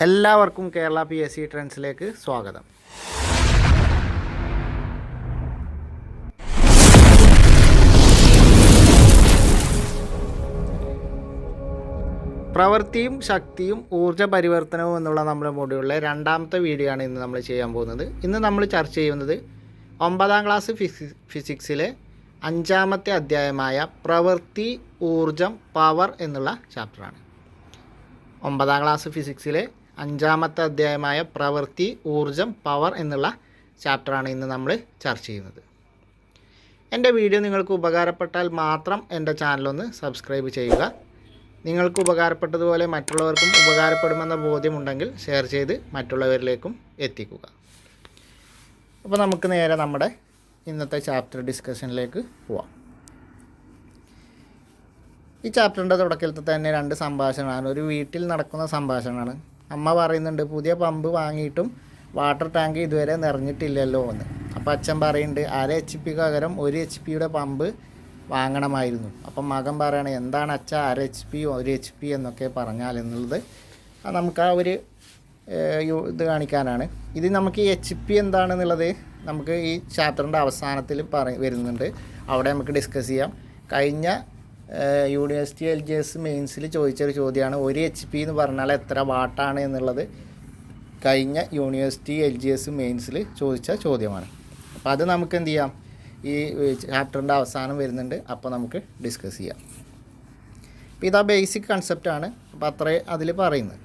എല്ലാവർക്കും കേരള PSC ട്രെൻഡ്സിലേക്ക് സ്വാഗതം. പ്രവൃത്തിയും ശക്തിയും ഊർജ്ജ പരിവർത്തനവും എന്നുള്ള നമ്മുടെ മൊഡ്യൂളിലെ രണ്ടാമത്തെ വീഡിയോ ആണ് ഇന്ന് നമ്മൾ ചെയ്യാൻ പോകുന്നത്. ഇന്ന് നമ്മൾ ചർച്ച ചെയ്യുന്നത് 9ാം ക്ലാസ് ഫിസിക്സിലെ 5ാമത്തെ അധ്യായമായ പ്രവൃത്തി, ഊർജം, പവർ എന്നുള്ള ചാപ്റ്ററാണ്. 9ാം ക്ലാസ് ഫിസിക്സിലെ 5ാമത്തെ അധ്യായമായ പ്രവൃത്തി, ഊർജം, പവർ എന്നുള്ള ചാപ്റ്ററാണ് ഇന്ന് നമ്മൾ ചർച്ച ചെയ്യുന്നത്. എൻ്റെ വീഡിയോ നിങ്ങൾക്ക് ഉപകാരപ്പെട്ടാൽ മാത്രം എൻ്റെ ചാനലൊന്ന് സബ്സ്ക്രൈബ് ചെയ്യുക. നിങ്ങൾക്ക് ഉപകാരപ്പെട്ടതുപോലെ മറ്റുള്ളവർക്കും ഉപകാരപ്പെടുമെന്ന ബോധ്യമുണ്ടെങ്കിൽ ഷെയർ ചെയ്ത് മറ്റുള്ളവരിലേക്കും എത്തിക്കുക. അപ്പോൾ നമുക്ക് നേരെ നമ്മുടെ ഇന്നത്തെ ചാപ്റ്റർ ഡിസ്കഷനിലേക്ക് പോവാം. ഈ ചാപ്റ്ററിൻ്റെ തുടക്കത്തിൽ തന്നെ 2 സംഭാഷണമാണ്. ഒരു വീട്ടിൽ നടക്കുന്ന സംഭാഷണമാണ്. അമ്മ പറയുന്നുണ്ട്, പുതിയ പമ്പ് വാങ്ങിയിട്ടും വാട്ടർ ടാങ്ക് ഇതുവരെ നിറഞ്ഞിട്ടില്ലല്ലോ എന്ന്. അപ്പോൾ അച്ഛൻ പറയുന്നുണ്ട്, 1/2 HP പകരം 1 HP പമ്പ് വാങ്ങണമായിരുന്നു. അപ്പം മകൻ പറയണേ, എന്താണ് അച്ഛ 1/2 HP 1 HP എന്നൊക്കെ പറഞ്ഞാൽ എന്നുള്ളത് നമുക്ക് ആ ഒരു ഇത് കാണിക്കാനാണ്. ഇത് നമുക്ക് ഈ HP എന്താണെന്നുള്ളത് നമുക്ക് ഈ ചാപ്റ്ററിൻ്റെ അവസാനത്തിൽ വരുന്നുണ്ട്. അവിടെ നമുക്ക് ഡിസ്കസ് ചെയ്യാം. കഴിഞ്ഞ യൂണിവേഴ്സിറ്റി LGS മെയിൻസിൽ ചോദിച്ചൊരു ചോദ്യമാണ് 1 HP എന്ന് പറഞ്ഞാൽ എത്ര വാട്ടാണ് എന്നുള്ളത്. കഴിഞ്ഞ യൂണിവേഴ്സിറ്റി LGS മെയിൻസിൽ ചോദിച്ച ചോദ്യമാണ്. അപ്പോൾ അത് നമുക്ക് എന്ത് ചെയ്യാം, ഈ ചാപ്റ്ററിൻ്റെ അവസാനം വരുന്നുണ്ട്. അപ്പോൾ നമുക്ക് ഡിസ്കസ് ചെയ്യാം. അപ്പോൾ ഇതാ ബേസിക് കൺസെപ്റ്റാണ്. അപ്പോൾ അത്രേ അതിൽ പറയുന്നത്.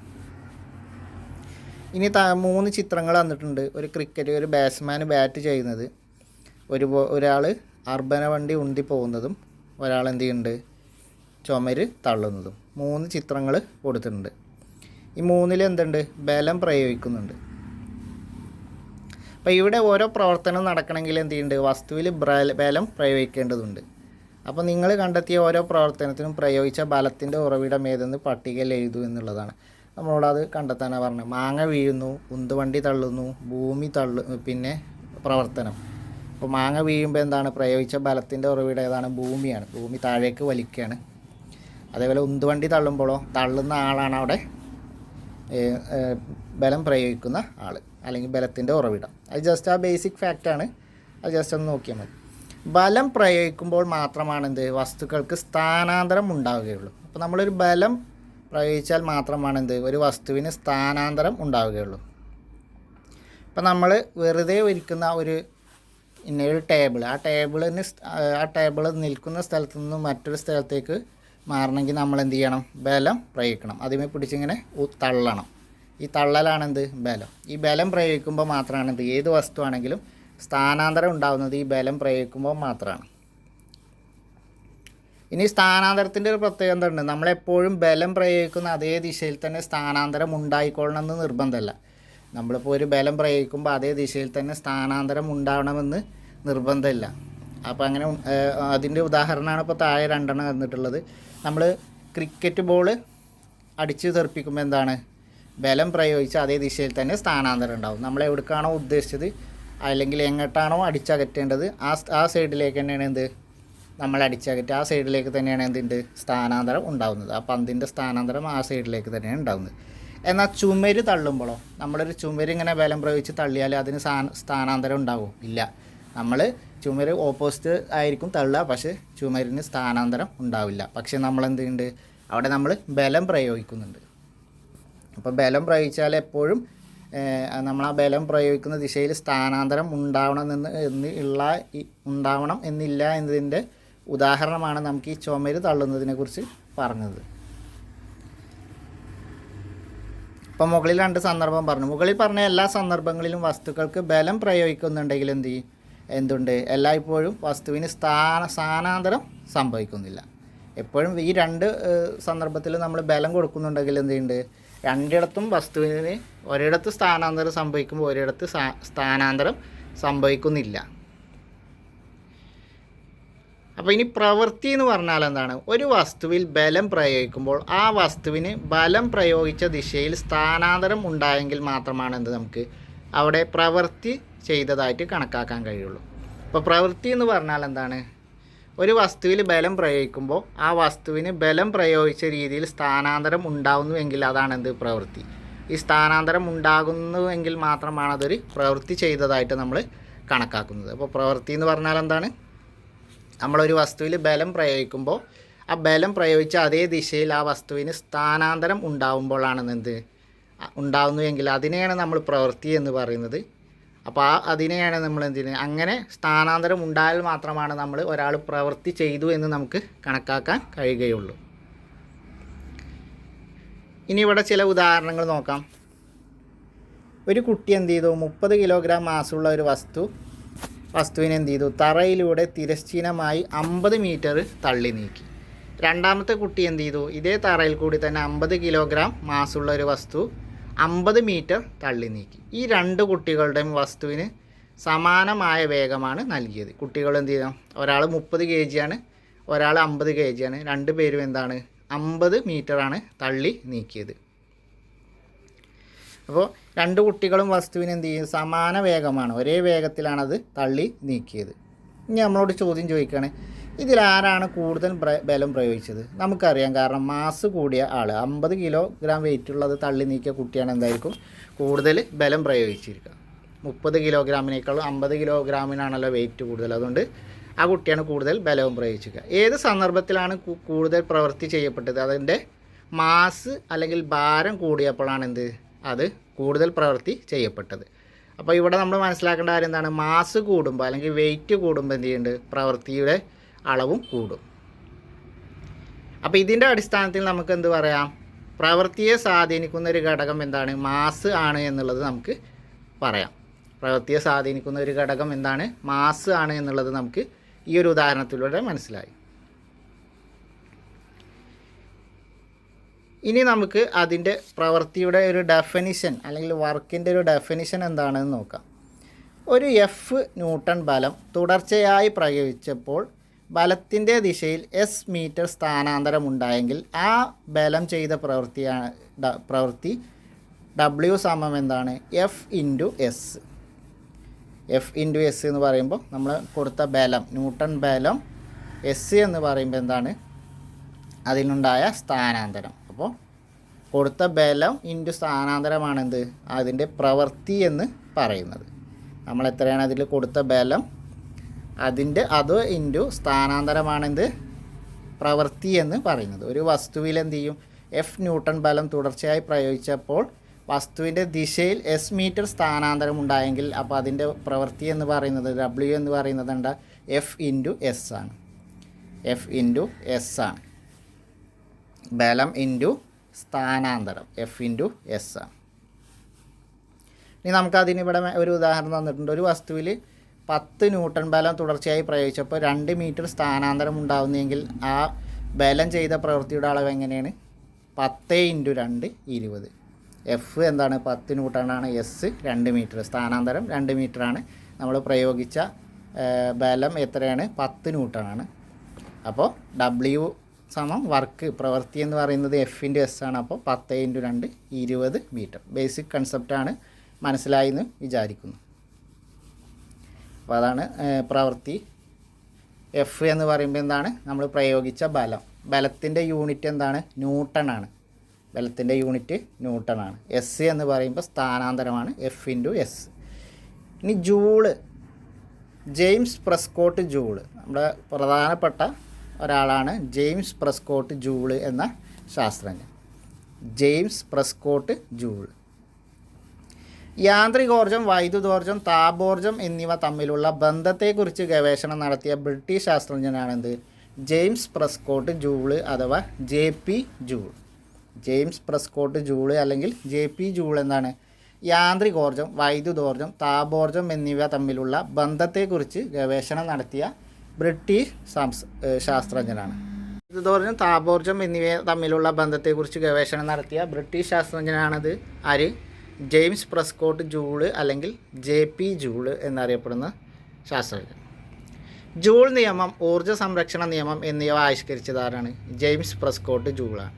ഇനി 3 ചിത്രങ്ങൾ തന്നിട്ടുണ്ട്. ഒരു ക്രിക്കറ്റ്, ഒരു ബാറ്റ്സ്മാൻ ബാറ്റ് ചെയ്യുന്നത്, ഒരാൾ അർബന വണ്ടി ഉന്തി പോകുന്നതും, ഒരാൾ എന്ത് ചെയ്യുന്നുണ്ട്, ചുമര് തള്ളുന്നതും. 3 ചിത്രങ്ങൾ കൊടുത്തിട്ടുണ്ട്. ഈ 3ൽ എന്തുണ്ട്, ബലം പ്രയോഗിക്കുന്നുണ്ട്. അപ്പോൾ ഇവിടെ ഓരോ പ്രവർത്തനം നടക്കണമെങ്കിൽ എന്ത് ചെയ്യുന്നുണ്ട്, വസ്തുവിൽ ബലം പ്രയോഗിക്കേണ്ടതുണ്ട്. അപ്പോൾ നിങ്ങൾ കണ്ടെത്തിയ ഓരോ പ്രവർത്തനത്തിനും പ്രയോഗിച്ച ബലത്തിൻ്റെ ഉറവിടം ഏതെന്ന് പട്ടികയിൽ എഴുതൂ എന്നുള്ളതാണ്. നമ്മളോടത് കണ്ടെത്താനാണ് പറഞ്ഞത്. മാങ്ങ വീഴുന്നു, ഉന്തുവണ്ടി തള്ളുന്നു, ഭൂമി പിന്നെ പ്രവർത്തനം. അപ്പോൾ മാങ്ങ വീഴുമ്പോൾ എന്താണ്, പ്രയോഗിച്ച ബലത്തിൻ്റെ ഉറവിടം ഏതാണ്, ഭൂമിയാണ്. ഭൂമി താഴേക്ക് വലിക്കുകയാണ്. അതേപോലെ ഉന്തുവണ്ടി തള്ളുമ്പോഴോ തള്ളുന്ന ആളാണ് അവിടെ ബലം പ്രയോഗിക്കുന്ന ആൾ, അല്ലെങ്കിൽ ബലത്തിൻ്റെ ഉറവിടം. അത് ജസ്റ്റ് ആ ബേസിക് ഫാക്റ്റാണ്. അത് ജസ്റ്റ് ഒന്ന് നോക്കിയാൽ മതി. ബലം പ്രയോഗിക്കുമ്പോൾ മാത്രമാണ് വസ്തുക്കൾക്ക് സ്ഥാനാന്തരം ഉണ്ടാവുകയുള്ളൂ. അപ്പോൾ നമ്മളൊരു ബലം പ്രയോഗിച്ചാൽ മാത്രമാണ് ഒരു വസ്തുവിന് സ്ഥാനാന്തരം ഉണ്ടാവുകയുള്ളൂ. അപ്പോൾ നമ്മൾ വെറുതെ ഇരിക്കുന്ന ഒരു ടേബിൾ, ആ ടേബിൾ നിൽക്കുന്ന സ്ഥലത്ത് നിന്ന് മറ്റൊരു സ്ഥലത്തേക്ക് മാറണമെങ്കിൽ നമ്മൾ എന്ത് ചെയ്യണം, ബലം പ്രയോഗിക്കണം. അതിമേ പിടിച്ചിങ്ങനെ തള്ളണം. ഈ തള്ളലാണ് ബലം. ഈ ബലം പ്രയോഗിക്കുമ്പോൾ മാത്രമാണ് ഏത് വസ്തുവാണെങ്കിലും സ്ഥാനാന്തരം ഉണ്ടാകുന്നത് ഈ ബലം പ്രയോഗിക്കുമ്പോൾ മാത്രമാണ്. ഇനി സ്ഥാനാന്തരത്തിൻ്റെ ഒരു പ്രത്യേകത എന്തുണ്ട്, നമ്മളെപ്പോഴും ബലം പ്രയോഗിക്കുന്ന അതേ ദിശയിൽ തന്നെ സ്ഥാനാന്തരം ഉണ്ടായിക്കൊള്ളണമെന്ന് നിർബന്ധമല്ല. നമ്മളിപ്പോൾ ഒരു ബലം പ്രയോഗിക്കുമ്പോൾ അതേ ദിശയിൽ തന്നെ സ്ഥാനാന്തരം ഉണ്ടാവണമെന്ന് നിർബന്ധമില്ല. അപ്പോൾ അങ്ങനെ അതിൻ്റെ ഉദാഹരണമാണ് ഇപ്പോൾ താഴെ 2 തന്നിട്ടുള്ളത്. നമ്മൾ ക്രിക്കറ്റ് ബോൾ അടിച്ച് തെറിപ്പിക്കുമ്പോൾ എന്താണ്, ബലം പ്രയോഗിച്ച് അതേ ദിശയിൽ തന്നെ സ്ഥാനാന്തരം ഉണ്ടാവും. നമ്മൾ എവിടേക്കാണോ ഉദ്ദേശിച്ചത് അല്ലെങ്കിൽ എങ്ങോട്ടാണോ അടിച്ചകറ്റേണ്ടത് ആ സൈഡിലേക്ക് തന്നെയാണ് നമ്മൾ അടിച്ചകറ്റുക. ആ സൈഡിലേക്ക് തന്നെയാണ് സ്ഥാനാന്തരം ഉണ്ടാകുന്നത്. ആ പന്തിൻ്റെ സ്ഥാനാന്തരം ആ സൈഡിലേക്ക് തന്നെയാണ് ഉണ്ടാകുന്നത്. എന്നാൽ ചുമര് തള്ളുമ്പോഴോ, നമ്മളൊരു ചുമര് ഇങ്ങനെ ബലം പ്രയോഗിച്ച് തള്ളിയാൽ അതിന് സ്ഥാനാന്തരം ഉണ്ടാകുമോ? ഇല്ല. നമ്മൾ ചുമര് ഓപ്പോസിറ്റ് ആയിരിക്കും തള്ളുക, പക്ഷേ ചുമരിന് സ്ഥാനാന്തരം ഉണ്ടാവില്ല. പക്ഷേ നമ്മൾ എന്തുണ്ട്, അവിടെ നമ്മൾ ബലം പ്രയോഗിക്കുന്നുണ്ട്. അപ്പോൾ ബലം പ്രയോഗിച്ചാൽ എപ്പോഴും നമ്മൾ ആ ബലം പ്രയോഗിക്കുന്ന ദിശയിൽ സ്ഥാനാന്തരം ഉണ്ടാവണം എന്നില്ല എന്നതിൻ്റെ ഉദാഹരണമാണ് നമുക്ക് ഈ ചുമര് തള്ളുന്നതിനെ കുറിച്ച് പറഞ്ഞത്. ഇപ്പം മുകളിൽ 2 സന്ദർഭം പറഞ്ഞു. മുകളിൽ പറഞ്ഞ എല്ലാ സന്ദർഭങ്ങളിലും വസ്തുക്കൾക്ക് ബലം പ്രയോഗിക്കുന്നുണ്ടെങ്കിൽ എന്തുണ്ട്, എല്ലായ്പ്പോഴും വസ്തുവിന് സ്ഥാനാന്തരം സംഭവിക്കുന്നില്ല. എപ്പോഴും ഈ 2 സന്ദർഭത്തിൽ നമ്മൾ ബലം കൊടുക്കുന്നുണ്ടെങ്കിൽ എന്തുണ്ട്, രണ്ടിടത്തും വസ്തുവിന് ഒരിടത്ത് സ്ഥാനാന്തരം സംഭവിക്കുമ്പോൾ ഒരിടത്ത് സ്ഥാനാന്തരം സംഭവിക്കുന്നില്ല. അപ്പോൾ ഇനി പ്രവൃത്തി എന്ന് പറഞ്ഞാൽ എന്താണ്, ഒരു വസ്തുവിൽ ബലം പ്രയോഗിക്കുമ്പോൾ ആ വസ്തുവിന് ബലം പ്രയോഗിച്ച ദിശയിൽ സ്ഥാനാന്തരം ഉണ്ടായെങ്കിൽ മാത്രമാണ് നമുക്ക് അവിടെ പ്രവൃത്തി ചെയ്തതായിട്ട് കണക്കാക്കാൻ കഴിയുള്ളൂ. അപ്പോൾ പ്രവൃത്തി എന്ന് പറഞ്ഞാൽ എന്താണ്, ഒരു വസ്തുവിൽ ബലം പ്രയോഗിക്കുമ്പോൾ ആ വസ്തുവിന് ബലം പ്രയോഗിച്ച രീതിയിൽ സ്ഥാനാന്തരം ഉണ്ടാവുന്നുവെങ്കിൽ അതാണ് പ്രവൃത്തി. ഈ സ്ഥാനാന്തരം ഉണ്ടാകുന്നുവെങ്കിൽ മാത്രമാണ് അതൊരു പ്രവൃത്തി ചെയ്തതായിട്ട് നമ്മൾ കണക്കാക്കുന്നത്. അപ്പോൾ പ്രവൃത്തി എന്ന് പറഞ്ഞാൽ എന്താണ്? നമ്മളൊരു വസ്തുവിൽ ബലം പ്രയോഗിക്കുമ്പോൾ ആ ബലം പ്രയോഗിച്ച അതേ ദിശയിൽ ആ വസ്തുവിന് സ്ഥാനാന്തരം ഉണ്ടാവുന്നുവെങ്കിൽ അതിനെയാണ് നമ്മൾ പ്രവൃത്തി എന്ന് പറയുന്നത്. അപ്പോൾ അതിനെയാണ് നമ്മൾ അങ്ങനെ സ്ഥാനാന്തരം ഉണ്ടായാൽ മാത്രമാണ് നമ്മൾ ഒരാൾ പ്രവൃത്തി ചെയ്തു എന്ന് നമുക്ക് കണക്കാക്കാൻ കഴിയുകയുള്ളൂ. ഇനി ഇവിടെ ചില ഉദാഹരണങ്ങൾ നോക്കാം. ഒരു കുട്ടി എന്ത് ചെയ്തു? 30 കിലോഗ്രാം മാസുള്ള ഒരു വസ്തുവിനെ എന്ത് ചെയ്തു? തറയിലൂടെ തിരശ്ചീനമായി 50 മീറ്റർ തള്ളി നീക്കി. രണ്ടാമത്തെ കുട്ടി എന്ത് ചെയ്തു? ഇതേ തറയിൽ കൂടി തന്നെ 50 കിലോഗ്രാം മാസുള്ള ഒരു വസ്തു 50 മീറ്റർ തള്ളി നീക്കി. ഈ രണ്ട് കുട്ടികളുടെയും വസ്തുവിന് സമാനമായ വേഗമാണ് നൽകിയത്. കുട്ടികൾ എന്ത് ചെയ്യണം? ഒരാൾ 30 kg ആണ്, ഒരാൾ 50 kg ആണ്. രണ്ട് പേരും എന്താണ്? 50 മീറ്ററാണ് തള്ളി നീക്കിയത്. അപ്പോൾ രണ്ട് കുട്ടികളും വസ്തുവിന് എന്ത് ചെയ്യും? സമാന വേഗമാണ്, ഒരേ വേഗത്തിലാണത് തള്ളി നീക്കിയത്. ഇനി നമ്മളോട് ചോദ്യം ചോദിക്കുകയാണ്, ഇതിലാരാണ് കൂടുതൽ ബലം പ്രയോഗിച്ചത്? നമുക്കറിയാം, കാരണം മാസ് കൂടിയ ആൾ 50 കിലോഗ്രാം വെയിറ്റ് ഉള്ളത് തള്ളി നീക്കിയ കുട്ടിയാണ് എന്തായിരിക്കും കൂടുതൽ ബലം പ്രയോഗിച്ചിരിക്കുക. 30 കിലോഗ്രാമിനേക്കാളും 50 കിലോഗ്രാമിനാണല്ലോ വെയിറ്റ് കൂടുതൽ, അതുകൊണ്ട് ആ കുട്ടിയാണ് കൂടുതൽ ബലവും പ്രയോഗിച്ചിരിക്കുക. ഏത് സന്ദർഭത്തിലാണ് കൂടുതൽ പ്രവൃത്തി ചെയ്യപ്പെട്ടത്? അതിൻ്റെ മാസ് അല്ലെങ്കിൽ ഭാരം കൂടിയപ്പോഴാണ് അത് കൂടുതൽ പ്രവൃത്തി ചെയ്യപ്പെട്ടത്. അപ്പോൾ ഇവിടെ നമ്മൾ മനസ്സിലാക്കേണ്ട കാര്യം എന്താണ്? മാസ് കൂടുമ്പോൾ അല്ലെങ്കിൽ വെയിറ്റ് കൂടുമ്പോൾ എന്ത് ചെയ്യുന്നുണ്ട്? പ്രവൃത്തിയുടെ അളവും കൂടും. അപ്പോൾ ഇതിൻ്റെ അടിസ്ഥാനത്തിൽ നമുക്ക് എന്ത് പറയാം? പ്രവൃത്തിയെ സ്വാധീനിക്കുന്ന ഒരു ഘടകം എന്താണ്? മാസ് ആണ് എന്നുള്ളത് നമുക്ക് പറയാം. പ്രവൃത്തിയെ സ്വാധീനിക്കുന്ന ഒരു ഘടകം എന്താണ്? മാസ് ആണ് എന്നുള്ളത് നമുക്ക് ഈ ഒരു ഉദാഹരണത്തിലൂടെ മനസ്സിലായി. ഇനി നമുക്ക് അതിൻ്റെ പ്രവൃത്തിയുടെ ഒരു ഡെഫിനിഷൻ അല്ലെങ്കിൽ വർക്കിൻ്റെ ഒരു ഡെഫിനിഷൻ എന്താണെന്ന് നോക്കാം. ഒരു എഫ് ന്യൂട്ടൺ ബലം തുടർച്ചയായി പ്രയോഗിച്ചപ്പോൾ ബലത്തിൻ്റെ ദിശയിൽ എസ് മീറ്റർ സ്ഥാനാന്തരം ഉണ്ടായെങ്കിൽ ആ ബലം ചെയ്ത പ്രവൃത്തി ഡബ്ല്യു സമം എന്താണ്? F into S. F into S എന്ന് പറയുമ്പോൾ നമ്മൾ കൊടുത്ത ബലം ന്യൂട്ടൺ ബലം, എസ് എന്ന് പറയുമ്പോൾ എന്താണ്? അതിനുണ്ടായ സ്ഥാനാന്തരം. അപ്പോൾ കൊടുത്ത ബലം ഇൻറ്റു സ്ഥാനാന്തരമാണെന്ത്? അതിൻ്റെ പ്രവൃത്തി എന്ന് പറയുന്നത്. നമ്മൾ എത്രയാണ് അതിൽ കൊടുത്ത ബലം, അത് ഇൻറ്റു സ്ഥാനാന്തരമാണെന്ത്? പ്രവൃത്തി എന്ന് പറയുന്നത്. ഒരു വസ്തുവിൽ എന്ത് ചെയ്യും? എഫ് ന്യൂട്ടൺ ബലം തുടർച്ചയായി പ്രയോഗിച്ചപ്പോൾ വസ്തുവിൻ്റെ ദിശയിൽ എസ് മീറ്റർ സ്ഥാനാന്തരം ഉണ്ടായെങ്കിൽ അപ്പോൾ അതിൻ്റെ പ്രവൃത്തി എന്ന് പറയുന്നത് ഡബ്ല്യു എന്ന് പറയുന്നത് എന്താ? എഫ് ഇൻറ്റു എസ് ആണ്. എഫ് ഇൻറ്റു എസ് ആണ്. ബലം ഇൻറ്റു സ്ഥാനാന്തരം എഫ് ഇൻറ്റു എസ് ആണ്. ഇനി നമുക്കതിനിവിടെ ഒരു ഉദാഹരണം തന്നിട്ടുണ്ട്. ഒരു വസ്തുവിൽ 10 ന്യൂട്ടൺ ബലം തുടർച്ചയായി പ്രയോഗിച്ചപ്പോൾ 2 മീറ്റർ സ്ഥാനാന്തരം ഉണ്ടാകുന്നെങ്കിൽ ആ ബലം ചെയ്ത പ്രവൃത്തിയുടെ അളവ് എങ്ങനെയാണ്? 10 × 2 20. എഫ് എന്താണ്? 10 ന്യൂട്ടണാണ്. S 2 metre. സ്ഥാനാന്തരം 2 മീറ്ററാണ്. നമ്മൾ പ്രയോഗിച്ച ബലം എത്രയാണ്? 10 ന്യൂട്ടണാണ്. അപ്പോൾ ഡബ്ല്യു സമം വർക്ക്, പ്രവൃത്തി എന്ന് പറയുന്നത് എഫ് ഇൻറ്റു എസ് ആണ്. അപ്പോൾ 10 × 2 20 മീറ്റർ. ബേസിക് കൺസെപ്റ്റാണ്, മനസ്സിലായി എന്ന് വിചാരിക്കുന്നു. അപ്പോൾ അതാണ് പ്രവൃത്തി. എഫ് എന്ന് പറയുമ്പോൾ എന്താണ്? നമ്മൾ പ്രയോഗിച്ച ബലം. ബലത്തിൻ്റെ യൂണിറ്റ് എന്താണ്? ന്യൂട്ടണാണ്. ബലത്തിൻ്റെ യൂണിറ്റ് ന്യൂട്ടണാണ്. എസ് എന്ന് പറയുമ്പോൾ സ്ഥാനാന്തരമാണ്, എഫ് ഇൻറ്റു എസ്. ഇനി ജൂള്, ജെയിംസ് പ്രെസ്കോട്ട് ജൂള് നമ്മുടെ പ്രധാനപ്പെട്ട ഒരാളാണ്. ജെയിംസ് പ്രെസ്കോട്ട് ജൂള് എന്ന ശാസ്ത്രജ്ഞൻ. James Prescott Joule. യാന്ത്രികോർജം, വൈദ്യുതോർജം, താപോർജം എന്നിവ തമ്മിലുള്ള ബന്ധത്തെക്കുറിച്ച് ഗവേഷണം നടത്തിയ ബ്രിട്ടീഷ് ശാസ്ത്രജ്ഞനാണെന്ത്? ജെയിംസ് പ്രെസ്കോട്ട് ജൂള് അഥവാ JP Joule. James Prescott Joule അല്ലെങ്കിൽ JP ജൂൾ എന്താണ്? യാന്ത്രികോർജം, വൈദ്യുതോർജം, താപോർജം എന്നിവ തമ്മിലുള്ള ബന്ധത്തെക്കുറിച്ച് ഗവേഷണം നടത്തിയ ബ്രിട്ടീഷ് ശാസ്ത്രജ്ഞനാണ്. വൈദ്യുതോർജം, താപോർജം എന്നിവ തമ്മിലുള്ള ബന്ധത്തെക്കുറിച്ച് ഗവേഷണം നടത്തിയ ബ്രിട്ടീഷ് ശാസ്ത്രജ്ഞനാണത് ആര്? ജെയിംസ് പ്രെസ്കോട്ട് ജൂള് അല്ലെങ്കിൽ JP ജൂള് എന്നറിയപ്പെടുന്ന ശാസ്ത്രജ്ഞൻ. ജൂൾ നിയമം, ഊർജ്ജ സംരക്ഷണ നിയമം എന്നിവ ആവിഷ്കരിച്ചതാരാണ്? ജെയിംസ് പ്രെസ്കോട്ട് ജൂളാണ്.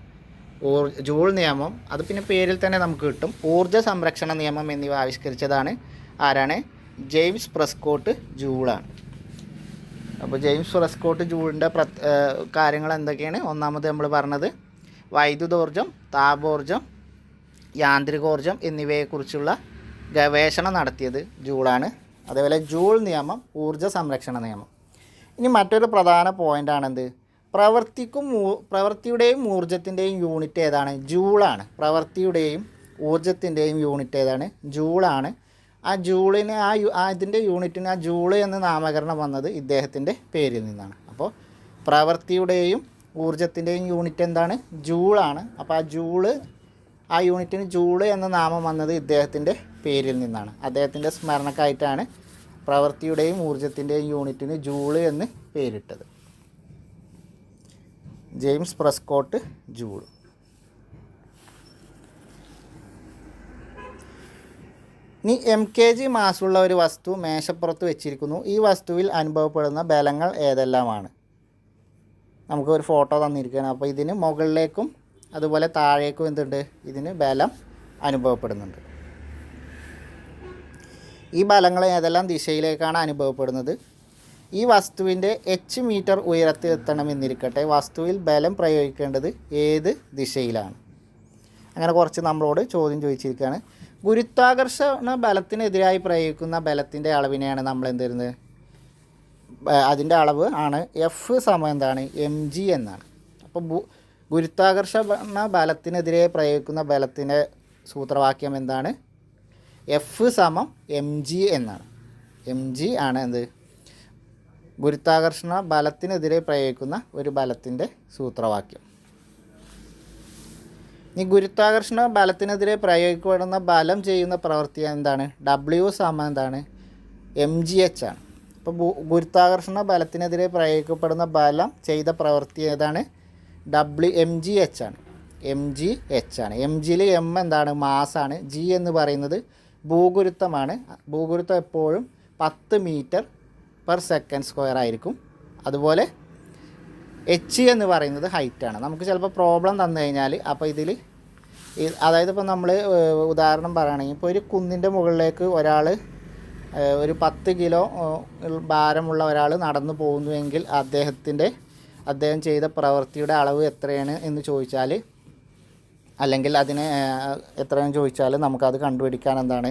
ജൂൾ നിയമം, അത് പിന്നെ പേരിൽ തന്നെ നമുക്ക് കിട്ടും. ഊർജ്ജ സംരക്ഷണ നിയമം എന്നിവ ആവിഷ്കരിച്ചതാണ് ആരാണ്? ജെയിംസ് പ്രെസ്കോട്ട് ജൂളാണ്. അപ്പോൾ ജെയിംസ് പ്രെസ്കോട്ട് ജൂളിൻ്റെ കാര്യങ്ങൾ എന്തൊക്കെയാണ്? ഒന്നാമത് നമ്മൾ പറഞ്ഞത് വൈദ്യുതോർജം, താപോർജം യാന്ത്രികോർജം എന്നിവയെക്കുറിച്ചുള്ള ഗവേഷണം നടത്തിയത് ജൂളാണ്. അതേപോലെ ജൂൾ നിയമം ഊർജ്ജ സംരക്ഷണ നിയമം. ഇനി മറ്റൊരു പ്രധാന പോയിൻ്റാണെന്ത്, പ്രവൃത്തിയുടെയും ഊർജ്ജത്തിൻ്റെയും യൂണിറ്റ് ഏതാണ്? ജൂളാണ്. പ്രവൃത്തിയുടെയും ഊർജ്ജത്തിൻ്റെയും യൂണിറ്റ് ഏതാണ്? ജൂളാണ്. ആ ജൂളിന് ഇതിൻ്റെ യൂണിറ്റിന് ആ ജൂള് എന്ന് നാമകരണം വന്നത് ഇദ്ദേഹത്തിൻ്റെ പേരിൽ നിന്നാണ്. അപ്പോൾ പ്രവൃത്തിയുടെയും ഊർജ്ജത്തിൻ്റെയും യൂണിറ്റ് എന്താണ്? ജൂളാണ്. അപ്പോൾ ആ യൂണിറ്റിന് ജൂള് എന്ന നാമം വന്നത് ഇദ്ദേഹത്തിൻ്റെ പേരിൽ നിന്നാണ്. അദ്ദേഹത്തിൻ്റെ സ്മരണക്കായിട്ടാണ് പ്രവൃത്തിയുടെയും ഊർജ്ജത്തിൻ്റെയും യൂണിറ്റിന് ജൂള് എന്ന് പേരിട്ടത്. James Prescott joule. ഇനി mkg മാസുള്ള ഒരു വസ്തു മേശപ്പുറത്ത് വെച്ചിരിക്കുന്നു. ഈ വസ്തുവിൽ അനുഭവപ്പെടുന്ന ബലങ്ങൾ ഏതെല്ലാമാണ്? നമുക്കൊരു ഫോട്ടോ തന്നിരിക്കുകയാണ്. അപ്പോൾ ഇതിന് മുകളിലേക്കും അതുപോലെ താഴേക്കും എന്തുണ്ട്? ഇതിന് ബലം അനുഭവപ്പെടുന്നുണ്ട്. ഈ ബലങ്ങൾ ഏതെല്ലാം ദിശയിലേക്കാണ് അനുഭവപ്പെടുന്നത്? ഈ വസ്തുവിൻ്റെ h മീറ്റർ ഉയരത്തിൽ എത്തണമെന്നിരിക്കട്ടെ, വസ്തുവിൽ ബലം പ്രയോഗിക്കേണ്ടത് ഏത് ദിശയിലാണ്? അങ്ങനെ കുറച്ച് നമ്മളോട് ചോദ്യം ചോദിച്ചിരിക്കുകയാണ്. ഗുരുത്വാകർഷണ ബലത്തിനെതിരായി പ്രയോഗിക്കുന്ന ബലത്തിൻ്റെ അളവിനെയാണ് നമ്മൾ എന്ത് തരുന്നത്? അതിൻ്റെ അളവ് ആണ് F സമം എന്താണ്? mg എന്നാണ്. അപ്പോൾ ഗുരുത്വാകർഷണ ബലത്തിനെതിരെ പ്രയോഗിക്കുന്ന ബലത്തിൻ്റെ സൂത്രവാക്യം എന്താണ്? F സമം mg എന്നാണ്. mg ആണ് എന്ത്? ഗുരുത്വാകർഷണ ബലത്തിനെതിരെ പ്രയോഗിക്കുന്ന ഒരു ബലത്തിൻ്റെ സൂത്രവാക്യം. ഈ ഗുരുത്വാകർഷണ ബലത്തിനെതിരെ പ്രയോഗിക്കപ്പെടുന്ന ബലം ചെയ്യുന്ന പ്രവൃത്തി എന്താണ്? W സമം എന്താണ്? mgh ആണ്. അപ്പോൾ ഗുരുത്വാകർഷണ ബലത്തിനെതിരെ പ്രയോഗിക്കപ്പെടുന്ന ബലം ചെയ്ത പ്രവൃത്തി ഏതാണ്? mgh ആണ്. mgh ആണ്. mgയിൽ m എന്താണ്? മാസാണ്. g എന്ന് പറയുന്നത് ഭൂഗുരുത്വമാണ്. ഭൂഗുരുത്വം എപ്പോഴും 10 മീറ്റർ/സെക്കൻഡ് സ്ക്വയർ ആയിരിക്കും. അതുപോലെ h എന്ന് പറയുന്നത് ഹൈറ്റാണ്. നമുക്ക് ചിലപ്പോൾ പ്രോബ്ലം തന്നു കഴിഞ്ഞാൽ അപ്പോൾ ഇതിൽ അതായത് ഇപ്പോൾ നമ്മൾ ഉദാഹരണം പറയുകയാണെങ്കിൽ ഇപ്പോൾ ഒരു കുന്നിൻ്റെ മുകളിലേക്ക് ഒരാൾ ഒരു 10 കിലോ ഭാരമുള്ള ഒരാൾ നടന്നു പോകുന്നുവെങ്കിൽ അദ്ദേഹം ചെയ്ത പ്രവൃത്തിയുടെ അളവ് എത്രയാണ് എന്ന് ചോദിച്ചാൽ, അല്ലെങ്കിൽ അതിന് എത്രയെന്ന് ചോദിച്ചാൽ നമുക്കത് കണ്ടുപിടിക്കാൻ എന്താണ്?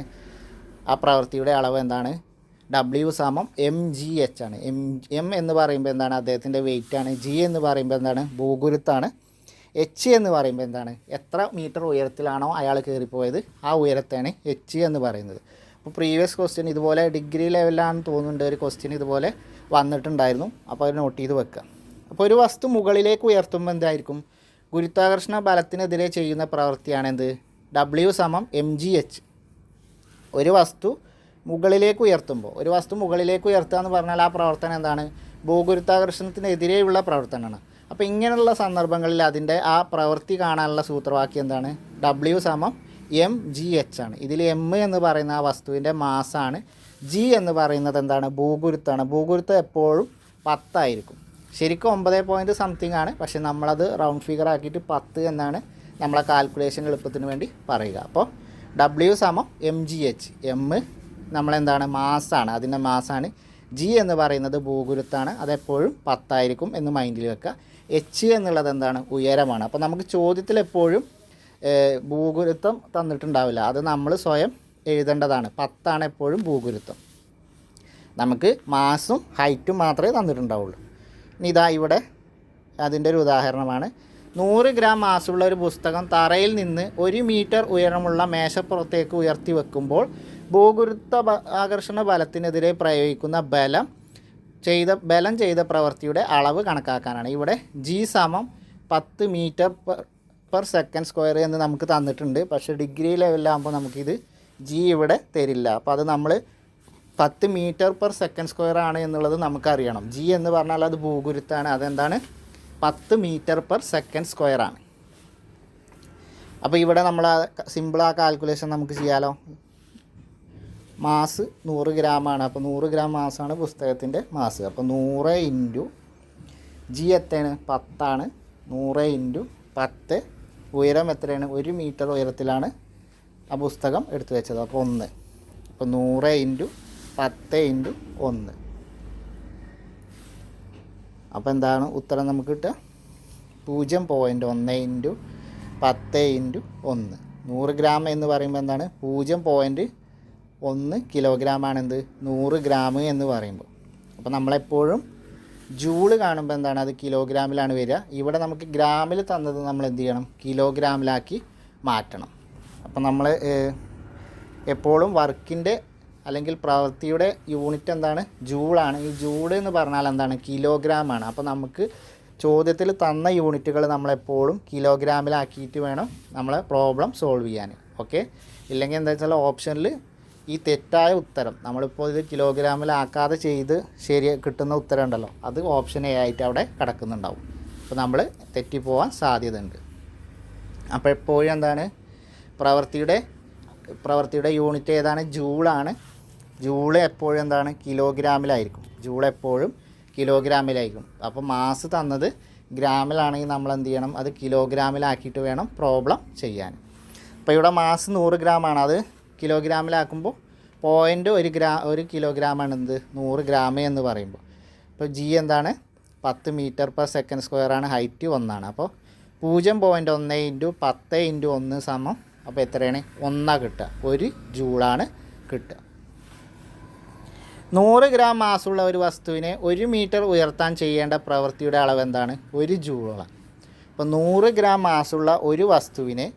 ആ പ്രവൃത്തിയുടെ അളവ് എന്താണ്? W സമം mgh ആണ്. m എന്ന് പറയുമ്പോൾ എന്താണ്? അദ്ദേഹത്തിൻ്റെ വെയിറ്റ് ആണ്. g എന്ന് പറയുമ്പോൾ എന്താണ്? ഭൂഗുരുത്താണ്. h എന്ന് പറയുമ്പോൾ എന്താണ്? എത്ര മീറ്റർ ഉയരത്തിലാണോ അയാൾ കയറിപ്പോയത് ആ ഉയരത്തെയാണ് h എന്ന് പറയുന്നത്. അപ്പോൾ പ്രീവിയസ് ക്വസ്റ്റ്യൻ ഇതുപോലെ ഡിഗ്രി ലെവലിലാണെന്ന് തോന്നുന്നുണ്ട്, ഒരു ക്വസ്റ്റ്യൻ ഇതുപോലെ വന്നിട്ടുണ്ടായിരുന്നു. അപ്പോൾ അത് നോട്ട് ചെയ്ത് വെക്കുക. അപ്പോൾ ഒരു വസ്തു മുകളിലേക്ക് ഉയർത്തുമ്പോൾ എന്തായിരിക്കും? ഗുരുത്വാകർഷണ ബലത്തിനെതിരെ ചെയ്യുന്ന പ്രവൃത്തിയാണ് എന്ത്? W സമം mgh. ഒരു വസ്തു മുകളിലേക്ക് ഉയർത്തുക എന്ന് പറഞ്ഞാൽ ആ പ്രവർത്തനം എന്താണ്? ഭൂഗുരുത്വാകർഷണത്തിനെതിരെയുള്ള പ്രവർത്തനമാണ്. അപ്പോൾ ഇങ്ങനെയുള്ള സന്ദർഭങ്ങളിൽ അതിൻ്റെ ആ പ്രവൃത്തി കാണാനുള്ള സൂത്രവാക്യം എന്താണ്? W സമം mgh ആണ്. ഇതിൽ m എന്ന് പറയുന്ന ആ വസ്തുവിൻ്റെ മാസാണ്. g എന്ന് പറയുന്നത് എന്താണ്? ഭൂഗുരുത്വമാണ്. ഭൂഗുരുത്വം എപ്പോഴും 10 ആയിരിക്കും. ശരിക്കും 9 സംതിങ് ആണ്, പക്ഷേ നമ്മളത് റൗണ്ട് ഫിഗർ ആക്കിയിട്ട് 10 എന്നാണ് നമ്മളെ കാൽക്കുലേഷൻ എളുപ്പത്തിന് വേണ്ടി പറയുക. അപ്പോൾ W സമം mgh. m നമ്മളെന്താണ്? മാസാണ്. അതിൻ്റെ മാസാണ്. g എന്ന് പറയുന്നത് ഭൂഗുരുത്വമാണ്. അതെപ്പോഴും 10 ആയിരിക്കും എന്ന് മൈൻഡിൽ വെക്കുക. h എന്നുള്ളത് എന്താണ്? ഉയരമാണ്. അപ്പോൾ നമുക്ക് ചോദ്യത്തിൽ എപ്പോഴും ഭൂഗുരുത്വം തന്നിട്ടുണ്ടാവില്ല, അത് നമ്മൾ സ്വയം എഴുതേണ്ടതാണ്. 10 ആണ് എപ്പോഴും ഭൂഗുരുത്വം. നമുക്ക് മാസും ഹൈറ്റും മാത്രമേ തന്നിട്ടുണ്ടാവുള്ളൂ. ഇതാ ഇവിടെ അതിൻ്റെ ഒരു ഉദാഹരണമാണ്. 100 ഗ്രാം മാസുള്ള ഒരു പുസ്തകം തറയിൽ നിന്ന് 1 മീറ്റർ ഉയരമുള്ള മേശപ്പുറത്തേക്ക് ഉയർത്തി വെക്കുമ്പോൾ ആകർഷണ ബലത്തിനെതിരെ പ്രയോഗിക്കുന്ന ബലം ചെയ്ത പ്രവൃത്തിയുടെ അളവ് കണക്കാക്കാനാണ്. ഇവിടെ g സമം 10 മീറ്റർ/സെക്കൻഡ് സ്ക്വയർ എന്ന് നമുക്ക് തന്നിട്ടുണ്ട്. പക്ഷേ ഡിഗ്രി ലെവലിലാകുമ്പോൾ നമുക്കിത് g ഇവിടെ തരില്ല. അപ്പോൾ അത് നമ്മൾ 10 മീറ്റർ/സെക്കൻഡ് സ്ക്വയർ ആണ് എന്നുള്ളത് നമുക്കറിയണം. g എന്ന് പറഞ്ഞാൽ അത് ഭൂഗുരുത്വമാണ്. അതെന്താണ്? 10 മീറ്റർ/സെക്കൻഡ് സ്ക്വയർ ആണ്. അപ്പോൾ ഇവിടെ നമ്മൾ സിമ്പിൾ ആ കാൽക്കുലേഷൻ നമുക്ക് ചെയ്യാലോ. മാസ് 100 ഗ്രാമാണ്. അപ്പോൾ 100 ഗ്രാം മാസാണ് പുസ്തകത്തിൻ്റെ മാസ്. അപ്പോൾ 100 ഇൻറ്റു g എത്രയാണ്? 10 ആണ്. 100 ഇൻറ്റു 10. ഉയരം എത്രയാണ്? 1 മീറ്റർ ഉയരത്തിലാണ് ആ പുസ്തകം എടുത്തു വെച്ചത്. അപ്പോൾ 1. അപ്പോൾ 100 ഇൻറ്റു 10 ഇൻറ്റു 1. അപ്പോൾ എന്താണ് ഉത്തരം നമുക്ക് കിട്ടുക? 0.1 ഇൻറ്റു 10 ഇൻറ്റു 1. 100 ഗ്രാം എന്ന് പറയുമ്പോൾ എന്താണ് 0.1 കിലോഗ്രാമാണ് എന്ത് 100 ഗ്രാം എന്ന് പറയുമ്പോൾ. അപ്പോൾ നമ്മളെപ്പോഴും ജൂള് കാണുമ്പോൾ എന്താണ് അത് കിലോഗ്രാമിലാണ് വരിക. ഇവിടെ നമുക്ക് ഗ്രാമിൽ തന്നത് നമ്മൾ എന്ത് ചെയ്യണം, കിലോഗ്രാമിലാക്കി മാറ്റണം. അപ്പം നമ്മൾ എപ്പോഴും വർക്കിൻ്റെ അല്ലെങ്കിൽ പ്രവൃത്തിയുടെ യൂണിറ്റ് എന്താണ്, ജൂളാണ്. ഈ ജൂള് എന്ന് പറഞ്ഞാൽ എന്താണ്, കിലോഗ്രാമാണ്. അപ്പോൾ നമുക്ക് ചോദ്യത്തിൽ തന്ന യൂണിറ്റുകൾ നമ്മളെപ്പോഴും കിലോഗ്രാമിലാക്കിയിട്ട് വേണം നമ്മളെ പ്രോബ്ലം സോൾവ് ചെയ്യാൻ. ഓക്കെ, ഇല്ലെങ്കിൽ എന്താ വെച്ചാൽ ഓപ്ഷനിൽ ഈ തെറ്റായ ഉത്തരം നമ്മളിപ്പോൾ ഇത് കിലോഗ്രാമിലാക്കാതെ ചെയ്ത് ശരി കിട്ടുന്ന ഉത്തരം ഉണ്ടല്ലോ, അത് ഓപ്ഷൻ എ ആയിട്ട് അവിടെ കിടക്കുന്നുണ്ടാവും. അപ്പോൾ നമ്മൾ തെറ്റിപ്പോവാൻ സാധ്യതയുണ്ട്. അപ്പോൾ എപ്പോഴും എന്താണ് പ്രവൃത്തിയുടെ യൂണിറ്റ് ഏതാണ്, ജൂളാണ്. ജൂള് എപ്പോഴും എന്താണ് കിലോഗ്രാമിലായിരിക്കും. ജൂൾ എപ്പോഴും കിലോഗ്രാമിലായിരിക്കും. അപ്പോൾ മാസ് തന്നത് ഗ്രാമിലാണെങ്കിൽ നമ്മൾ എന്ത് ചെയ്യണം, അത് കിലോഗ്രാമിലാക്കിയിട്ട് വേണം പ്രോബ്ലം ചെയ്യാൻ. അപ്പോൾ ഇവിടെ മാസ് 100 ഗ്രാമാണ്, അത് കിലോഗ്രാമിലാക്കുമ്പോൾ 1 കിലോഗ്രാമാണ് എന്ത് 100 ഗ്രാം എന്ന് പറയുമ്പോൾ. ഇപ്പോൾ ജി എന്താണ് 10 മീറ്റർ പെർ സെക്കൻഡ് സ്ക്വയർ ആണ്, ഹൈറ്റ് 1 ആണ്. അപ്പോൾ 0.1 × 10 × 1 സമം അപ്പോൾ എത്രയാണ് 1 കിട്ടുക, 1 ജൂളാണ് കിട്ടുക. 100 ഗ്രാം മാസുള്ള ഒരു വസ്തുവിനെ 1 മീറ്റർ ഉയർത്താൻ ചെയ്യേണ്ട പ്രവൃത്തിയുടെ അളവ് എന്താണ്, 1 ജൂളാണ്. അപ്പോൾ 100 ഗ്രാം മാസുള്ള ഒരു വസ്തുവിനെ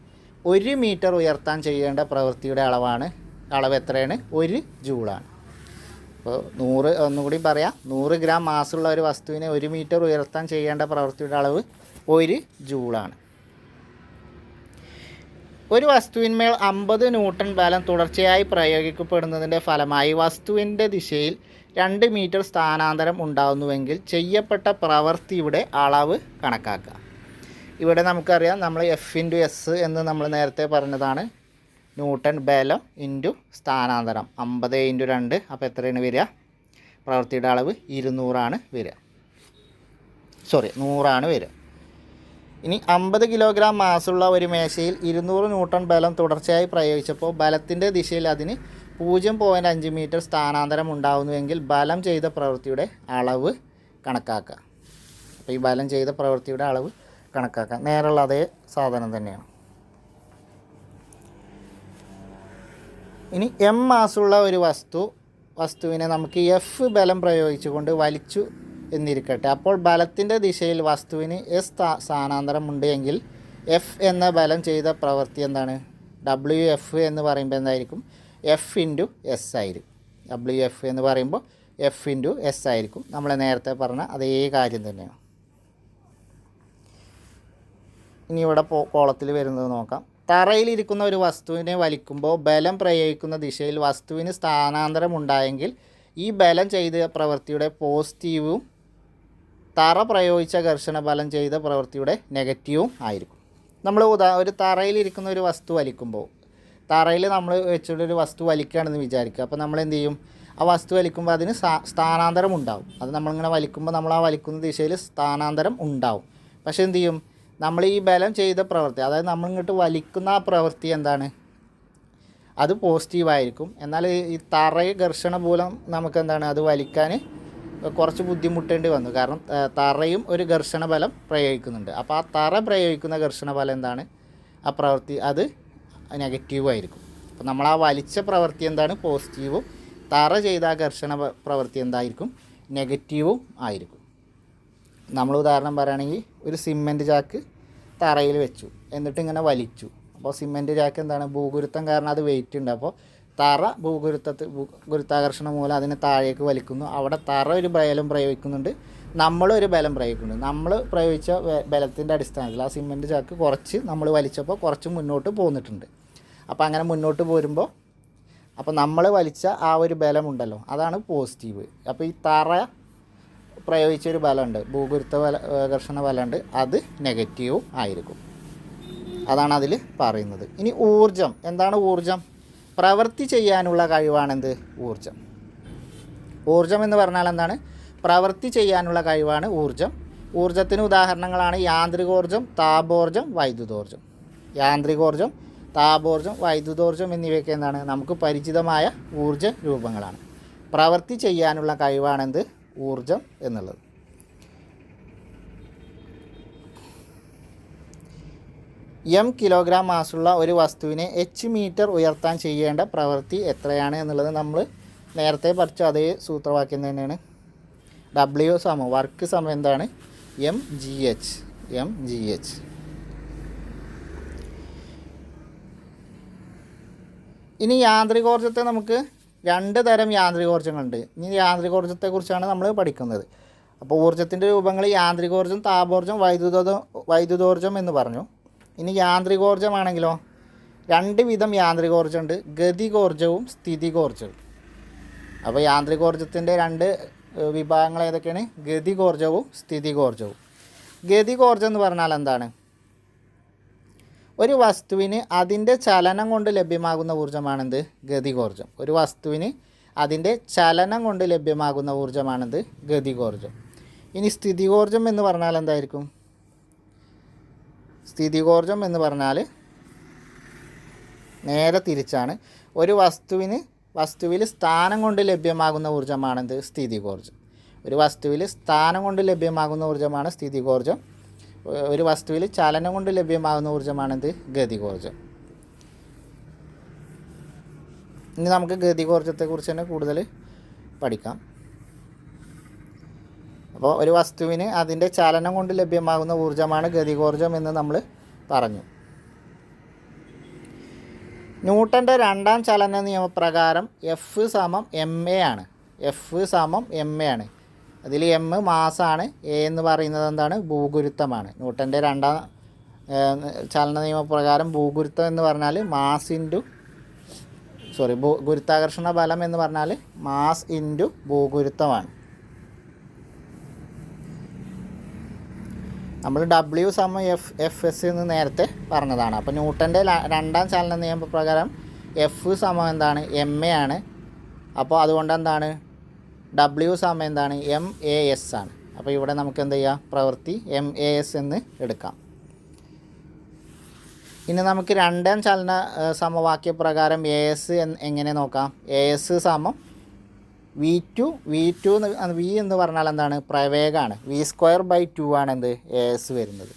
1 മീറ്റർ ഉയർത്താൻ ചെയ്യേണ്ട പ്രവൃത്തിയുടെ അളവ് എത്രയാണ്, 1 ജൂളാണ്. അപ്പോൾ 100 ഒന്നുകൂടി പറയാം, 100 ഗ്രാം മാസുള്ള ഒരു വസ്തുവിനെ 1 മീറ്റർ ഉയർത്താൻ ചെയ്യേണ്ട പ്രവൃത്തിയുടെ അളവ് 1 ജൂളാണ്. ഒരു വസ്തുവിന്മേൽ 50 ന്യൂട്ടൺ ബലം തുടർച്ചയായി പ്രയോഗിക്കപ്പെടുന്നതിൻ്റെ ഫലമായി വസ്തുവിൻ്റെ ദിശയിൽ 2 മീറ്റർ സ്ഥാനാന്തരം ഉണ്ടാകുന്നുവെങ്കിൽ ചെയ്യപ്പെട്ട പ്രവൃത്തിയുടെ അളവ് കണക്കാക്കുക. ഇവിടെ നമുക്കറിയാം, നമ്മൾ F/S എന്ന് നമ്മൾ നേരത്തെ പറഞ്ഞതാണ്, ന്യൂട്ടൺ ബലം ഇൻറ്റു സ്ഥാനാന്തരം 50 × 2. അപ്പോൾ എത്രയാണ് വരിക, പ്രവൃത്തിയുടെ അളവ് 200 വരിക, 100 വരിക. ഇനി 50 കിലോഗ്രാം മാസുള്ള ഒരു മേശയിൽ 200 ന്യൂട്ടൺ ബലം തുടർച്ചയായി പ്രയോഗിച്ചപ്പോൾ ബലത്തിൻ്റെ ദിശയിൽ അതിന് 0.5 മീറ്റർ സ്ഥാനാന്തരം ഉണ്ടാകുന്നുവെങ്കിൽ ബലം ചെയ്ത പ്രവൃത്തിയുടെ അളവ് കണക്കാക്കുക. അപ്പോൾ ഈ ബലം ചെയ്ത പ്രവൃത്തിയുടെ അളവ് കണക്കാക്കുക, നേരെയുള്ള അതേ സാധനം തന്നെയാണ്. ഇനി M മാസുള്ള ഒരു വസ്തുവിനെ നമുക്ക് F ബലം പ്രയോഗിച്ചുകൊണ്ട് വലിച്ചു എന്നിരിക്കട്ടെ. അപ്പോൾ ബലത്തിൻ്റെ ദിശയിൽ വസ്തുവിന് S സ്ഥാനാന്തരം ഉണ്ട് എങ്കിൽ F എന്ന ബലം ചെയ്ത പ്രവൃത്തി എന്താണ്, WF എന്ന് പറയുമ്പോൾ എന്തായിരിക്കും, F/S ആയിരിക്കും. WF എന്ന് പറയുമ്പോൾ F/S ആയിരിക്കും. നമ്മൾ നേരത്തെ പറഞ്ഞ അതേ കാര്യം തന്നെയാണ്. ഇനി ഇവിടെ കോളത്തിൽ വരുന്നത് നോക്കാം. തറയിലിരിക്കുന്ന ഒരു വസ്തുവിനെ വലിക്കുമ്പോൾ ബലം പ്രയോഗിക്കുന്ന ദിശയിൽ വസ്തുവിന് സ്ഥാനാന്തരം ഉണ്ടായെങ്കിൽ ഈ ബലം ചെയ്ത പ്രവൃത്തിയുടെ പോസിറ്റീവും തറ പ്രയോഗിച്ച ഘർഷണ ബലം ചെയ്ത പ്രവൃത്തിയുടെ നെഗറ്റീവും ആയിരിക്കും. നമ്മൾ ഒരു തറയിലിരിക്കുന്ന ഒരു വസ്തു വലിക്കുമ്പോൾ, തറയിൽ നമ്മൾ വെച്ചിട്ടൊരു വസ്തു വലിക്കുകയാണെന്ന് വിചാരിക്കുക. അപ്പോൾ നമ്മൾ എന്ത് ചെയ്യും, ആ വസ്തു വലിക്കുമ്പോൾ അതിന് സ്ഥാനാന്തരം ഉണ്ടാവും. അത് നമ്മളിങ്ങനെ വലിക്കുമ്പോൾ നമ്മൾ ആ വലിക്കുന്ന ദിശയിൽ സ്ഥാനാന്തരം ഉണ്ടാവും. പക്ഷേ എന്ത് ചെയ്യും, നമ്മൾ ഈ ബലം ചെയ്ത പ്രവൃത്തി, അതായത് നമ്മളിങ്ങോട്ട് വലിക്കുന്ന ആ പ്രവൃത്തി എന്താണ്, അത് പോസിറ്റീവായിരിക്കും. എന്നാൽ ഈ ഘർഷണ മൂലം നമുക്ക് എന്താണ്, അത് വലിക്കാൻ കുറച്ച് ബുദ്ധിമുട്ടേണ്ടി വന്നു. കാരണം തറയും ഒരു ഘർഷണ ബലം പ്രയോഗിക്കുന്നുണ്ട്. അപ്പോൾ ആ തറ പ്രയോഗിക്കുന്ന ഘർഷണ ബലം എന്താണ്, ആ പ്രവൃത്തി അത് നെഗറ്റീവും ആയിരിക്കും. അപ്പോൾ നമ്മൾ ആ വലിച്ച പ്രവൃത്തി എന്താണ്, പോസിറ്റീവും, തറ ചെയ്ത ആ ഘർഷണ പ്രവൃത്തി എന്തായിരിക്കും, നെഗറ്റീവും ആയിരിക്കും. നമ്മൾ ഉദാഹരണം പറയുകയാണെങ്കിൽ, ഒരു സിമെൻറ്റ് ചാക്ക് തറയിൽ വെച്ചു, എന്നിട്ട് ഇങ്ങനെ വലിച്ചു. അപ്പോൾ സിമെൻറ്റ് ചാക്ക് എന്താണ്, ഭൂഗുരുത്തം കാരണം അത് വെയിറ്റ് ഉണ്ട്. അപ്പോൾ തറ ഗുരുത്വാകർഷണം മൂലം അതിനെ താഴേക്ക് വലിക്കുന്നു. അവിടെ തറ ഒരു ബലം പ്രയോഗിക്കുന്നുണ്ട്, നമ്മളൊരു ബലം പ്രയോഗിക്കുന്നുണ്ട്. നമ്മൾ പ്രയോഗിച്ച ബലത്തിൻ്റെ അടിസ്ഥാനത്തിൽ ആ സിമെൻറ്റ് ചാക്ക് കുറച്ച് നമ്മൾ വലിച്ചപ്പോൾ കുറച്ച് മുന്നോട്ട് പോന്നിട്ടുണ്ട്. അപ്പോൾ അങ്ങനെ മുന്നോട്ട് പോരുമ്പോൾ അപ്പോൾ നമ്മൾ വലിച്ച ആ ഒരു ബലമുണ്ടല്ലോ, അതാണ് പോസിറ്റീവ്. അപ്പോൾ ഈ തറ പ്രയോഗിച്ചൊരു ബലമുണ്ട്, ഘർഷണ ബലമുണ്ട്, അത് നെഗറ്റീവും ആയിരിക്കും. അതാണ് അതിൽ പറയുന്നത്. ഇനി ഊർജം എന്താണ്, ഊർജം പ്രവൃത്തി ചെയ്യാനുള്ള കഴിവാണെന്ത്, ഊർജം. ഊർജം എന്ന് പറഞ്ഞാൽ എന്താണ്, പ്രവൃത്തി ചെയ്യാനുള്ള കഴിവാണ് ഊർജം. ഊർജത്തിന് ഉദാഹരണങ്ങളാണ് യാന്ത്രികോർജം, താപോർജം, വൈദ്യുതോർജം. യാന്ത്രികോർജം, താപോർജം, വൈദ്യുതോർജം എന്നിവയൊക്കെ എന്താണ്, നമുക്ക് പരിചിതമായ ഊർജ രൂപങ്ങളാണ്. പ്രവൃത്തി ചെയ്യാനുള്ള കഴിവാണെന്ത്, ഊർജം എന്നുള്ളത്. എം കിലോഗ്രാം മാസുള്ള ഒരു വസ്തുവിനെ എച്ച് മീറ്റർ ഉയർത്താൻ ചെയ്യേണ്ട പ്രവൃത്തി എത്രയാണ് എന്നുള്ളത് നമ്മൾ നേരത്തെ പഠിച്ച അതേ സൂത്രവാക്യം തന്നെയാണ്. ഡബ്ല്യു സമം വർക്ക് സമം എന്താണ്? M G H. ഇനി യാന്ത്രികോർജ്ജത്തെ നമുക്ക് 2 തരം യാന്ത്രികോർജ്ജങ്ങളുണ്ട്. ഇനി യാന്ത്രികോർജ്ജത്തെക്കുറിച്ചാണ് നമ്മൾ പഠിക്കുന്നത്. അപ്പോൾ ഊർജ്ജത്തിൻ്റെ രൂപങ്ങൾ യാന്ത്രികോർജ്ജം, താപോർജ്ജം, വൈദ്യുതോർജ്ജം എന്ന് പറഞ്ഞു. ഇനി യാന്ത്രികോർജ്ജമാണെങ്കിലോ 2 വിധം യാന്ത്രികോർജ്ജമുണ്ട്, ഗതികോർജ്ജവും സ്ഥിതികോർജ്ജവും. അപ്പോൾ യാന്ത്രികോർജ്ജത്തിൻ്റെ 2 വിഭാഗങ്ങൾ ഏതൊക്കെയാണ്? ഗതികോർജ്ജവും സ്ഥിതികോർജ്ജവും. ഗതികോർജ്ജം എന്ന് പറഞ്ഞാൽ എന്താണ്? ഒരു വസ്തുവിന് അതിൻ്റെ ചലനം കൊണ്ട് ലഭ്യമാകുന്ന ഊർജ്ജമാണെന്ത്? ഗതികോർജ്ജം. ഒരു വസ്തുവിന് അതിൻ്റെ ചലനം കൊണ്ട് ലഭ്യമാകുന്ന ഊർജ്ജമാണെന്ത്? ഗതികോർജ്ജം. ഇനി സ്ഥിതികോർജ്ജം എന്ന് പറഞ്ഞാൽ എന്തായിരിക്കും? സ്ഥിതികോർജ്ജം എന്ന് പറഞ്ഞാൽ നേരെ തിരിച്ചാണ്. ഒരു വസ്തുവിൽ സ്ഥാനം കൊണ്ട് ലഭ്യമാകുന്ന ഊർജ്ജമാണെന്ത്? സ്ഥിതികോർജ്ജം. ഒരു വസ്തുവിൽ സ്ഥാനം കൊണ്ട് ലഭ്യമാകുന്ന ഊർജ്ജമാണ് സ്ഥിതികോർജ്ജം. ഒരു വസ്തുവിൽ ചലനം കൊണ്ട് ലഭ്യമാകുന്ന ഊർജ്ജമാണെന്ത്? ഗതികോർജ്ജം. ഇനി നമുക്ക് ഗതികോർജ്ജത്തെക്കുറിച്ച് തന്നെ കൂടുതൽ പഠിക്കാം. അപ്പോൾ ഒരു വസ്തുവിന് അതിൻ്റെ ചലനം കൊണ്ട് ലഭ്യമാകുന്ന ഊർജ്ജമാണ് ഗതികോർജ്ജം എന്ന് നമ്മൾ പറഞ്ഞു. ന്യൂട്ടൻ്റെ 2ാം ചലന നിയമപ്രകാരം എഫ് സമം എം എ ആണ്. അതിൽ എം മാസാണ്, എ എന്ന് പറയുന്നത് എന്താണ്? ഭൂഗുരുത്വമാണ്. ന്യൂട്ടൻ്റെ 2ാം ചലന നിയമപ്രകാരം ഭൂഗുരുത്വം എന്ന് പറഞ്ഞാൽ ഗുരുത്വാകർഷണ ബലം എന്ന് പറഞ്ഞാൽ മാസ് ഇൻറ്റു ഭൂഗുരുത്വമാണ്. നമ്മൾ ഡബ്ല്യു സമം എഫ് എസ് എന്ന് നേരത്തെ പറഞ്ഞതാണ്. അപ്പോൾ ന്യൂട്ടൻ്റെ 2ാം ചലന നിയമപ്രകാരം എഫ് സമം എന്താണ്? എം എ ആണ്. അപ്പോൾ അതുകൊണ്ട് എന്താണ്? ഡബ്ല്യു സമം എന്താണ്? എം എ എസ് ആണ്. അപ്പോൾ ഇവിടെ നമുക്ക് എന്ത് ചെയ്യാം? പ്രവൃത്തി എം എ എസ് എന്ന് എടുക്കാം. ഇനി നമുക്ക് 2ാം ചലന സമവാക്യപ്രകാരം എ എസ് എങ്ങനെ നോക്കാം? എ എസ് സമം വി എന്ന് പറഞ്ഞാൽ എന്താണ്? പ്രവേഗമാണ്. v²/2 ആണ് എന്ത്? എ എസ് വരുന്നത്.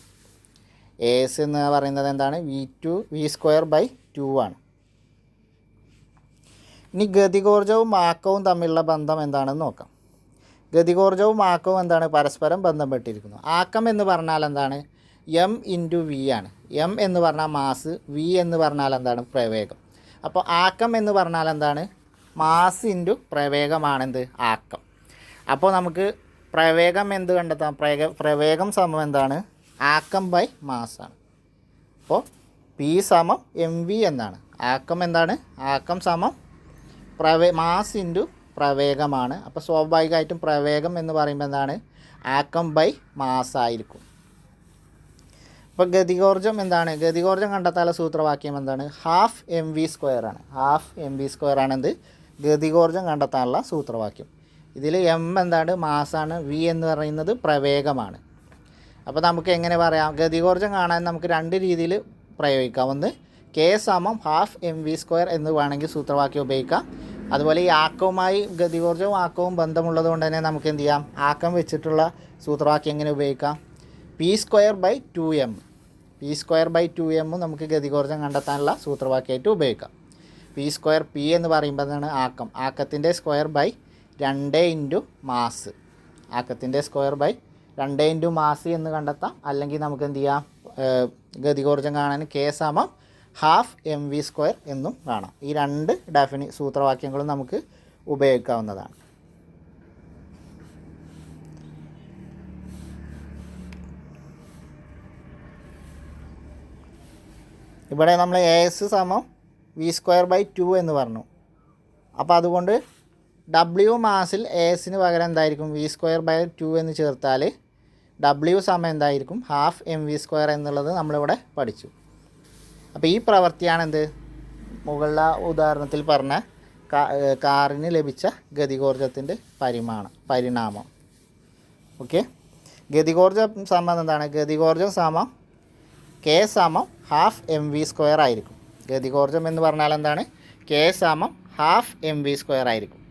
എ എസ് എന്ന് പറയുന്നത് എന്താണ്? v²/2 ആണ്. ഇനി ഗതികോർജ്ജവും ആക്കവും തമ്മിലുള്ള ബന്ധം എന്താണെന്ന് നോക്കാം. ഗതികോർജ്ജവും ആക്കവും എന്താണ്? പരസ്പരം ബന്ധപ്പെട്ടിരിക്കുന്നു. ആക്കം എന്ന് പറഞ്ഞാൽ എന്താണ്? എം ഇൻറ്റു വി ആണ്. എം എന്ന് പറഞ്ഞാൽ മാസ്, വി എന്ന് പറഞ്ഞാൽ എന്താണ്? പ്രവേഗം. അപ്പോൾ ആക്കം എന്ന് പറഞ്ഞാൽ എന്താണ്? മാസ് ഇൻറ്റു പ്രവേഗമാണെന്ത്? ആക്കം. അപ്പോൾ നമുക്ക് പ്രവേഗം എന്ത് കണ്ടെത്താം? പ്രവേഗം സമം എന്താണ്? ആക്കം ബൈ മാസാണ്. അപ്പോൾ പി സമം എം വി എന്നാണ്. ആക്കം എന്താണ്? ആക്കം സമം മാസ് ഇൻറ്റു പ്രവേഗമാണ്. അപ്പോൾ സ്വാഭാവികമായിട്ടും പ്രവേഗം എന്ന് പറയുമ്പോൾ എന്താണ്? ആക്കം ബൈ മാസ് ആയിരിക്കും. അപ്പോൾ ഗതികോർജ്ജം എന്താണ്? ഗതികോർജ്ജം കണ്ടെത്താനുള്ള സൂത്രവാക്യം എന്താണ്? ഹാഫ് എം വി സ്ക്വയർ ആണ് എന്ത്? ഗതികോർജ്ജം കണ്ടെത്താനുള്ള സൂത്രവാക്യം. ഇതിൽ എം എന്താണ്? മാസാണ്. വി എന്ന് പറയുന്നത് പ്രവേഗമാണ്. അപ്പോൾ നമുക്ക് എങ്ങനെ പറയാം? ഗതികോർജ്ജം കാണാൻ നമുക്ക് 2 രീതിയിൽ പ്രയോഗിക്കാം. ഒന്ന് കെ സമം ഹാഫ് എം വി സ്ക്വയർ എന്ന് വേണമെങ്കിൽ സൂത്രവാക്യം ഉപയോഗിക്കാം. അതുപോലെ ഈ ആക്കവുമായി ഗതികോർജ്ജവും ആക്കവും ബന്ധമുള്ളത് കൊണ്ട് തന്നെ നമുക്ക് എന്ത് ചെയ്യാം? ആക്കം വെച്ചിട്ടുള്ള സൂത്രവാക്യം എങ്ങനെ ഉപയോഗിക്കാം? p²/2m നമുക്ക് ഗതികോർജ്ജം കണ്ടെത്താനുള്ള സൂത്രവാക്യമായിട്ട് ഉപയോഗിക്കാം. p² എന്ന് പറയുമ്പോൾ എന്താണ്? ആക്കം. ആക്കത്തിൻ്റെ സ്ക്വയർ ബൈ 2 ഇൻറ്റു മാസ്. ആക്കത്തിൻ്റെ സ്ക്വയർ ബൈ 2 ഇൻറ്റു മാസ് എന്ന് കണ്ടെത്താം. അല്ലെങ്കിൽ നമുക്ക് എന്ത് ചെയ്യാം? ഗതികോർജ്ജം കാണാൻ കെ സമം ഹാഫ് എം വി സ്ക്വയർ എന്നും കാണാം. ഈ 2 സൂത്രവാക്യങ്ങളും നമുക്ക് ഉപയോഗിക്കാവുന്നതാണ്. ഇവിടെ നമ്മൾ എ എസ് സമം v²/2 എന്ന് പറഞ്ഞു. അപ്പോൾ അതുകൊണ്ട് ഡബ്ല്യു മാസിൽ എ എസിന് പകരം എന്തായിരിക്കും? v²/2 എന്ന് ചേർത്താൽ ഡബ്ല്യു സമം എന്തായിരിക്കും? ഹാഫ് എം വി സ്ക്വയർ എന്നുള്ളത് നമ്മളിവിടെ പഠിച്ചു. അപ്പോൾ ഈ പ്രവൃത്തിയാണ് എന്ത്? മുകളിലെ ഉദാഹരണത്തിൽ പറഞ്ഞ കാറിന് ലഭിച്ച ഗതികോർജ്ജത്തിൻ്റെ പരിണാമം. ഓക്കെ. ഗതികോർജ്ജം സമം എന്താണ്? ഗതികോർജ്ജം സമം കെ സമം ഹാഫ് എം വി സ്ക്വയർ ആയിരിക്കും. ഗതികോർജ്ജം എന്ന് പറഞ്ഞാൽ എന്താണ്? കെ സമം ഹാഫ് എം വി സ്ക്വയർ ആയിരിക്കും.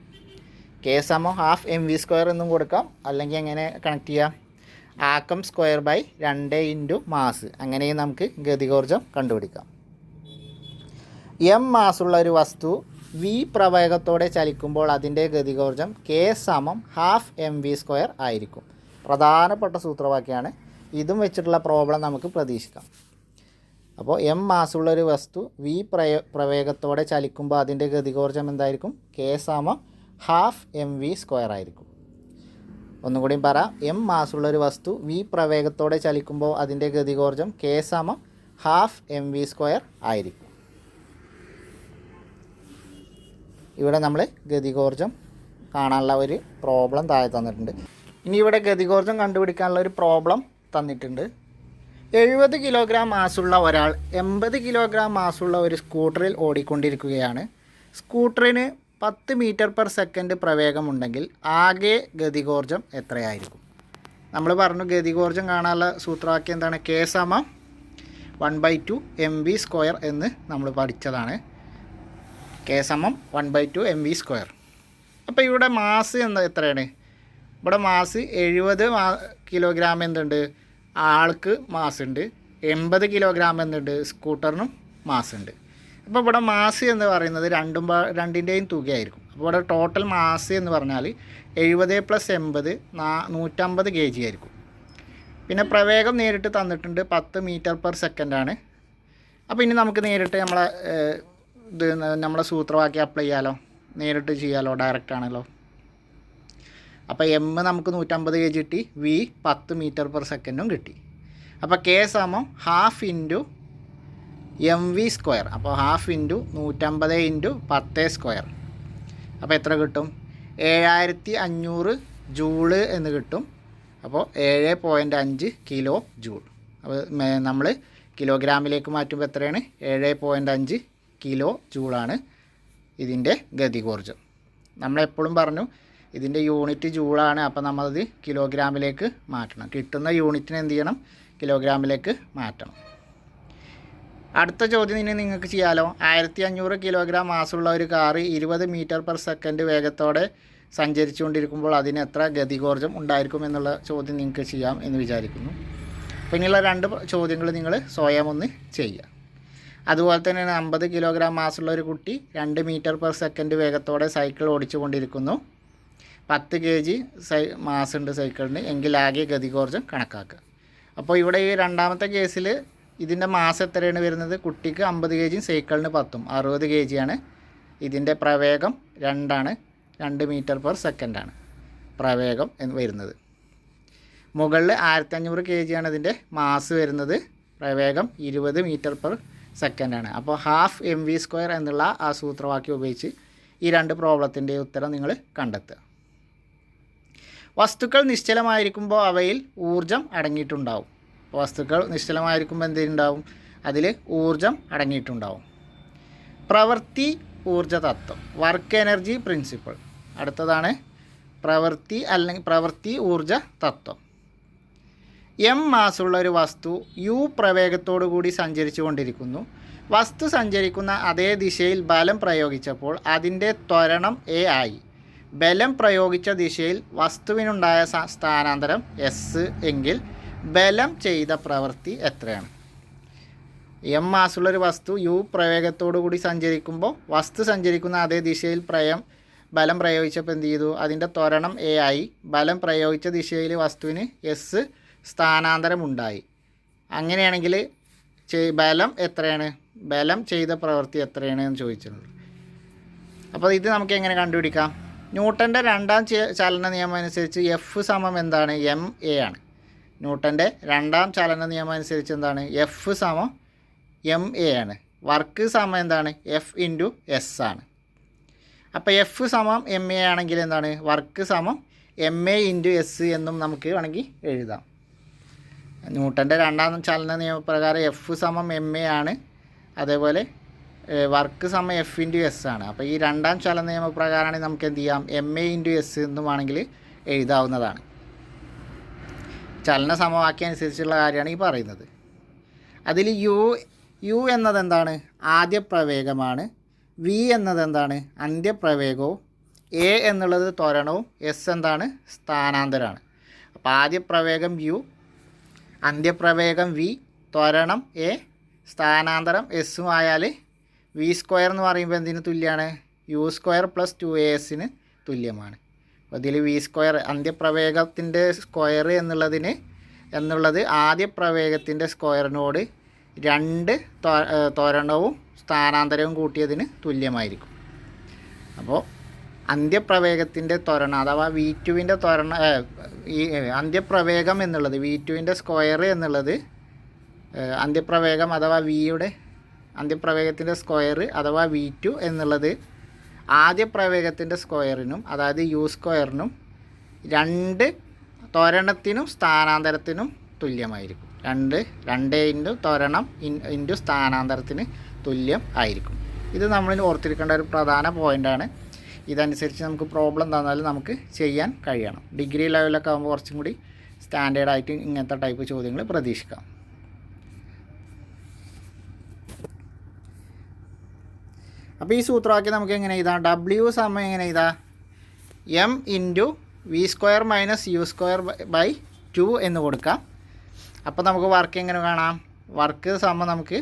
കെ സമം ഹാഫ് എം വി സ്ക്വയർ എന്നും കൊടുക്കാം. അല്ലെങ്കിൽ എങ്ങനെ കണക്ട് ചെയ്യാം? ആക്കം സ്ക്വയർ ബൈ 2 ഇൻറ്റു മാസ്. അങ്ങനെയും നമുക്ക് ഗതികോർജം കണ്ടുപിടിക്കാം. എം മാസുള്ള ഒരു വസ്തു വി പ്രവേഗത്തോടെ ചലിക്കുമ്പോൾ അതിൻ്റെ ഗതികോർജം K സമം ഹാഫ് mv² ആയിരിക്കും. പ്രധാനപ്പെട്ട സൂത്രവാക്യമാണ്. ഇതും വെച്ചിട്ടുള്ള പ്രോബ്ലം നമുക്ക് പ്രതീക്ഷിക്കാം. അപ്പോൾ എം മാസുള്ളൊരു വസ്തു വി പ്രവേഗത്തോടെ ചലിക്കുമ്പോൾ അതിൻ്റെ ഗതികോർജം എന്തായിരിക്കും? K സമം ഹാഫ് mv² ആയിരിക്കും. ഒന്നും കൂടിയും പറ. എം മാസുള്ളൊരു വസ്തു വി പ്രവേഗത്തോടെ ചലിക്കുമ്പോൾ അതിൻ്റെ ഗതികോർജം K സമം ഹാഫ് mv² ആയിരിക്കും. ഇവിടെ നമ്മൾ ഗതികോർജം കാണാനുള്ള ഒരു പ്രോബ്ലം താഴെ തന്നിട്ടുണ്ട്. ഇനി ഇവിടെ ഗതികോർജം കണ്ടുപിടിക്കാനുള്ള ഒരു പ്രോബ്ലം തന്നിട്ടുണ്ട്. 70 കിലോഗ്രാം മാസുള്ള ഒരാൾ 80 കിലോഗ്രാം മാസുള്ള ഒരു സ്കൂട്ടറിൽ ഓടിക്കൊണ്ടിരിക്കുകയാണ്. സ്കൂട്ടറിന് 10 മീറ്റർ/സെക്കൻഡ് പ്രവേഗമുണ്ടെങ്കിൽ ആകെ ഗതികോർജം എത്രയായിരിക്കും? നമ്മൾ പറഞ്ഞു ഗതികോർജം കാണാനുള്ള സൂത്രവാക്യം എന്താണ്? K സമം 1/2 mv² എന്ന് നമ്മൾ പഠിച്ചതാണ്. K സമം 1/2 mv². അപ്പോൾ ഇവിടെ മാസ് എത്രയാണ്? ഇവിടെ മാസ് 70 കിലോഗ്രാം എന്തുണ്ട്? ആൾക്ക് മാസ് ഉണ്ട്. 80 കിലോഗ്രാം എന്തുണ്ട്? സ്കൂട്ടറിനും മാസ് ഉണ്ട്. അപ്പോൾ ഇവിടെ മാസ് എന്ന് പറയുന്നത് രണ്ടിൻ്റെയും തുകയായിരിക്കും. അപ്പോൾ ഇവിടെ ടോട്ടൽ മാസ് എന്ന് പറഞ്ഞാൽ 70 + 80 150 kg ആയിരിക്കും. പിന്നെ പ്രവേഗം നേരിട്ട് തന്നിട്ടുണ്ട് 10 മീറ്റർ/സെക്കൻഡ് ആണ്. അപ്പോൾ ഇനി നമുക്ക് നേരിട്ട് നമ്മളെ സൂത്രവാക്യം അപ്ലൈ ചെയ്യാലോ, നേരിട്ട് ചെയ്യാലോ, ഡയറക്റ്റ് ആണല്ലോ. അപ്പോൾ എം നമുക്ക് 150 kg കിട്ടി, വി 10 മീറ്റർ/സെക്കൻഡും കിട്ടി. അപ്പോൾ K സമം ഹാഫ് ഇൻറ്റു mv². അപ്പോൾ ഹാഫ് ഇൻറ്റു 150 ഇൻറ്റു 10². അപ്പോൾ എത്ര കിട്ടും? 7500 ജൂള് എന്ന് കിട്ടും. അപ്പോൾ 7.5 കിലോ ജൂൾ. അപ്പോൾ നമ്മൾ കിലോഗ്രാമിലേക്ക് മാറ്റുമ്പോൾ എത്രയാണ്? 7.5 കിലോ ജൂളാണ് ഇതിൻ്റെ ഗതികോർജം. നമ്മളെപ്പോഴും പറഞ്ഞു ഇതിൻ്റെ യൂണിറ്റ് ജൂളാണ്. അപ്പോൾ നമ്മളത് കിലോഗ്രാമിലേക്ക് മാറ്റണം. കിട്ടുന്ന യൂണിറ്റിന് എന്ത് ചെയ്യണം? കിലോഗ്രാമിലേക്ക് മാറ്റണം. അടുത്ത ചോദ്യം ഇനി നിങ്ങൾക്ക് ചെയ്യാലോ. 1500 കിലോഗ്രാം മാസുള്ള ഒരു കാറ് 20 മീറ്റർ/സെക്കൻഡ് വേഗത്തോടെ സഞ്ചരിച്ചുകൊണ്ടിരിക്കുമ്പോൾ അതിന് എത്ര ഗതികോർജം ഉണ്ടായിരിക്കും എന്നുള്ള ചോദ്യം നിങ്ങൾക്ക് ചെയ്യാം എന്ന് വിചാരിക്കുന്നു. അപ്പോൾ ഇനിയുള്ള 2 ചോദ്യങ്ങൾ നിങ്ങൾ സ്വയം ഒന്ന് ചെയ്യുക. അതുപോലെ തന്നെ 50 കിലോഗ്രാം മാസുള്ള ഒരു കുട്ടി 2 മീറ്റർ/സെക്കൻഡ് വേഗത്തോടെ സൈക്കിൾ ഓടിച്ചു കൊണ്ടിരിക്കുന്നു. 10 kg മാസ് ഉണ്ട് സൈക്കിളിന്. എങ്കിൽ ആകെ ഗതികോർജം കണക്കാക്കുക. അപ്പോൾ ഇവിടെ ഈ രണ്ടാമത്തെ കേസിൽ ഇതിൻ്റെ മാസ് എത്രയാണ് വരുന്നത്? കുട്ടിക്ക് 50 kg, സൈക്കിളിന് 10, 60 kg ആണ്. ഇതിൻ്റെ പ്രവേഗം 2 മീറ്റർ/സെക്കൻഡ് ആണ് പ്രവേഗം വരുന്നത്. മുകളിൽ 1500 kg ആണ് ഇതിൻ്റെ മാസ് വരുന്നത്. പ്രവേഗം 20 മീറ്റർ/സെക്കൻഡ് ആണ്. അപ്പോൾ ഹാഫ് mv² എന്നുള്ള ആ സൂത്രവാക്യം ഉപയോഗിച്ച് ഈ 2 പ്രോബ്ലത്തിൻ്റെ ഉത്തരം നിങ്ങൾ കണ്ടെത്തുക. വസ്തുക്കൾ നിശ്ചലമായിരിക്കുമ്പോൾ അവയിൽ ഊർജം അടങ്ങിയിട്ടുണ്ടാവും. വസ്തുക്കൾ നിശ്ചലമായിരിക്കുമ്പോൾ എന്തുണ്ടാവും? അതിൽ ഊർജം അടങ്ങിയിട്ടുണ്ടാവും. പ്രവൃത്തി ഊർജ തത്വം, വർക്ക് എനർജി പ്രിൻസിപ്പിൾ. അടുത്തതാണ് പ്രവൃത്തി ഊർജ തത്വം. എം മാസുള്ള ഒരു വസ്തു യു പ്രവേഗത്തോടു കൂടി സഞ്ചരിച്ചു കൊണ്ടിരിക്കുന്നു. വസ്തു സഞ്ചരിക്കുന്ന അതേ ദിശയിൽ ബലം പ്രയോഗിച്ചപ്പോൾ അതിൻ്റെ ത്വരണം എ ആയി. ബലം പ്രയോഗിച്ച ദിശയിൽ വസ്തുവിനുണ്ടായ സ്ഥാനാന്തരം എസ് എങ്കിൽ ബലം ചെയ്ത പ്രവൃത്തി എത്രയാണ്? എം മാസുള്ളൊരു വസ്തു യു പ്രവേഗത്തോടു കൂടി സഞ്ചരിക്കുമ്പോൾ വസ്തു സഞ്ചരിക്കുന്ന അതേ ദിശയിൽ ബലം പ്രയോഗിച്ചപ്പോൾ എന്ത് ചെയ്തു? അതിൻ്റെ ത്വരണം എ ആയി. ബലം പ്രയോഗിച്ച ദിശയിൽ വസ്തുവിന് എസ് സ്ഥാനാന്തരം ഉണ്ടായി. അങ്ങനെയാണെങ്കിൽ ബലം എത്രയാണ്? ബലം ചെയ്ത പ്രവൃത്തി എത്രയാണ് എന്ന് ചോദിച്ചിട്ടുണ്ട്. അപ്പോൾ ഇത് നമുക്ക് എങ്ങനെ കണ്ടുപിടിക്കാം? ന്യൂട്ടൻ്റെ രണ്ടാം ചലന നിയമം അനുസരിച്ച് എഫ് സമം എന്താണ്? എം എ ആണ്. ന്യൂട്ടൻ്റെ രണ്ടാം ചലന നിയമം അനുസരിച്ച് എന്താണ്? എഫ് സമം എം എ ആണ്. വർക്ക് സമം എന്താണ്? എഫ് ഇൻറ്റു എസ് ആണ്. അപ്പോൾ എഫ് സമം എം എ ആണെങ്കിൽ എന്താണ്? വർക്ക് സമം എം എ ഇൻറ്റു എസ് എന്നും നമുക്ക് വേണമെങ്കിൽ എഴുതാം. ന്യൂട്ടൻ്റെ രണ്ടാം ചലന നിയമപ്രകാരം എഫ് സമം എം എ ആണ്. അതേപോലെ വർക്ക് സമം എഫ് ഇൻറ്റു എസ് ആണ്. അപ്പോൾ ഈ രണ്ടാം ചലന നിയമപ്രകാരമാണെങ്കിൽ നമുക്ക് എന്ത് ചെയ്യാം? എം എ ഇൻറ്റു എസ് എന്നും വേണമെങ്കിൽ എഴുതാവുന്നതാണ്. ചലന സമവാക്യം അനുസരിച്ചുള്ള കാര്യമാണ് ഈ പറയുന്നത്. അതിൽ യു എന്നത് എന്താണ്? ആദ്യ പ്രവേഗമാണ്. വി എന്നത് എന്താണ്? അന്ത്യപ്രവേഗവും. എ എന്നുള്ളത് ത്വരണവും. എസ് എന്താണ്? സ്ഥാനാന്തരമാണ്. അപ്പോൾ ആദ്യ പ്രവേഗം u, അന്ത്യപ്രവേഗം v, ത്വരണം a, സ്ഥാനാന്തരം എസ്സും ആയാൽ v സ്ക്വയർ എന്ന് പറയുമ്പോൾ എന്തിന് തുല്യമാണ്? u സ്ക്വയർ പ്ലസ് 2as തുല്യമാണ്. അപ്പോൾ ഇതിൽ v സ്ക്വയർ അന്ത്യപ്രവേഗത്തിൻ്റെ സ്ക്വയർ എന്നുള്ളത് ആദ്യ പ്രവേഗത്തിൻ്റെ സ്ക്വയറിനോട് 2 ത്വരണവും സ്ഥാനാന്തരവും കൂട്ടിയതിന് തുല്യമായിരിക്കും. അപ്പോൾ അന്ത്യപ്രവേഗത്തിൻ്റെ ത്വരണം അഥവാ v2വിൻ്റെ ഈ അന്ത്യപ്രവേഗം എന്നുള്ളത് v2വിൻ്റെ സ്ക്വയർ എന്നുള്ളത് അന്ത്യപ്രവേഗം അഥവാ അന്ത്യപ്രവേഗത്തിൻ്റെ സ്ക്വയർ അഥവാ v2 എന്നുള്ളത് ആദ്യ പ്രവേഗത്തിൻ്റെ സ്ക്വയറിനും അതായത് u സ്ക്വയറിനും 2 ത്വരണത്തിനും സ്ഥാനാന്തരത്തിനും തുല്യമായിരിക്കും. 2 ഇൻറ്റു ത്വരണം ഇൻറ്റു സ്ഥാനാന്തരത്തിന് തുല്യം ആയിരിക്കും. ഇത് നമ്മൾ ഓർത്തിരിക്കേണ്ട ഒരു പ്രധാന പോയിൻ്റാണ്. ഇതനുസരിച്ച് നമുക്ക് പ്രോബ്ലം തന്നാൽ നമുക്ക് ചെയ്യാൻ കഴിയണം. ഡിഗ്രി ലെവലൊക്കെ ആകുമ്പോൾ കുറച്ചും കൂടി സ്റ്റാൻഡേർഡായിട്ട് ഇങ്ങനത്തെ ടൈപ്പ് ചോദ്യങ്ങൾ പ്രതീക്ഷിക്കാം. അപ്പോൾ ഈ സൂത്രവാക്യം നമുക്ക് എങ്ങനെ എഴുതാം? W സമയം എങ്ങനെ എഴുതാം? m into v square minus u square by 2 എന്ന് കൊടുക്കാം. അപ്പോൾ നമുക്ക് വർക്ക് എങ്ങനെ കാണാം? വർക്ക് സമയം നമുക്ക്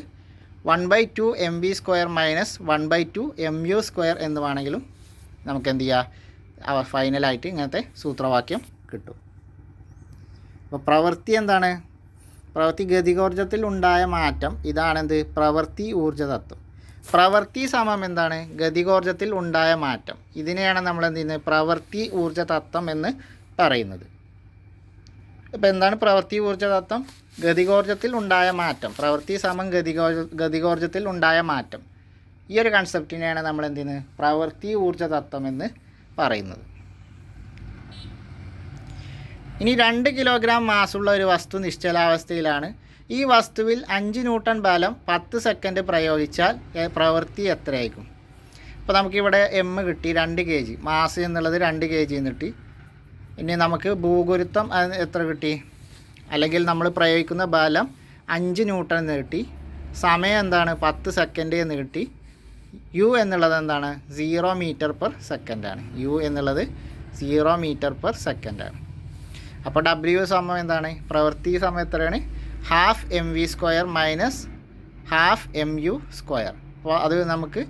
1/2 mv square minus 1/2 mu square എന്ന് വേണമെങ്കിലും നമുക്ക് എന്ത് ചെയ്യുക? ഫൈനലായിട്ട് ഇങ്ങനത്തെ സൂത്രവാക്യം കിട്ടും. അപ്പോൾ പ്രവൃത്തി എന്താണ്? പ്രവൃത്തി ഗതികോർജ്ജത്തിൽ ഉണ്ടായ മാറ്റം. ഇതാണെന്ത്? പ്രവൃത്തി ഊർജ്ജ തത്വം. പ്രവൃത്തി സമം എന്താണ്? ഗതികോർജ്ജത്തിൽ ഉണ്ടായ മാറ്റം. ഇതിനെയാണ് നമ്മൾ എന്ത് ചെയ്യുന്നത്? പ്രവൃത്തി ഊർജ്ജ തത്വം എന്ന് പറയുന്നത്. ഇപ്പോൾ എന്താണ് പ്രവൃത്തി ഊർജ്ജ തത്വം? ഗതികോർജ്ജത്തിൽ ഉണ്ടായ മാറ്റം. പ്രവൃത്തി സമം ഗതികോർജ്ജത്തിൽ ഉണ്ടായ മാറ്റം. ഈ ഒരു കൺസെപ്റ്റിനെയാണ് നമ്മൾ എന്ത് ചെയ്യുന്നത്? പ്രവൃത്തി ഊർജ്ജ തത്വം എന്ന് പറയുന്നത്. ഇനി 2 കിലോഗ്രാം മാസുള്ള ഒരു വസ്തു നിശ്ചലാവസ്ഥയിലാണ്. ഈ വസ്തുവിൽ 5 ന്യൂട്ടൺ ബലം 10 സെക്കൻഡ് പ്രയോഗിച്ചാൽ പ്രവൃത്തി എത്രയായിരിക്കും? അപ്പോൾ നമുക്കിവിടെ m കിട്ടി, 2 kg. മാസ് എന്നുള്ളത് 2 kg എന്ന് കിട്ടി. ഇനി നമുക്ക് ഭൂഗുരുത്വം എത്ര കിട്ടി? അല്ലെങ്കിൽ നമ്മൾ പ്രയോഗിക്കുന്ന ബലം 5 ന്യൂട്ടൺ എന്ന് കിട്ടി. സമയം എന്താണ്? 10 സെക്കൻഡ് എന്ന് കിട്ടി. u എന്നുള്ളത് എന്താണ്? 0 മീറ്റർ പെർ സെക്കൻഡാണ്. u എന്നുള്ളത് 0 മീറ്റർ പെർ സെക്കൻഡാണ്. അപ്പോൾ w സമയം എന്താണ്? പ്രവൃത്തി സമയം എത്രയാണ്? ½ mv square minus ½ mu square. അപ്പോൾ അത് നമുക്ക്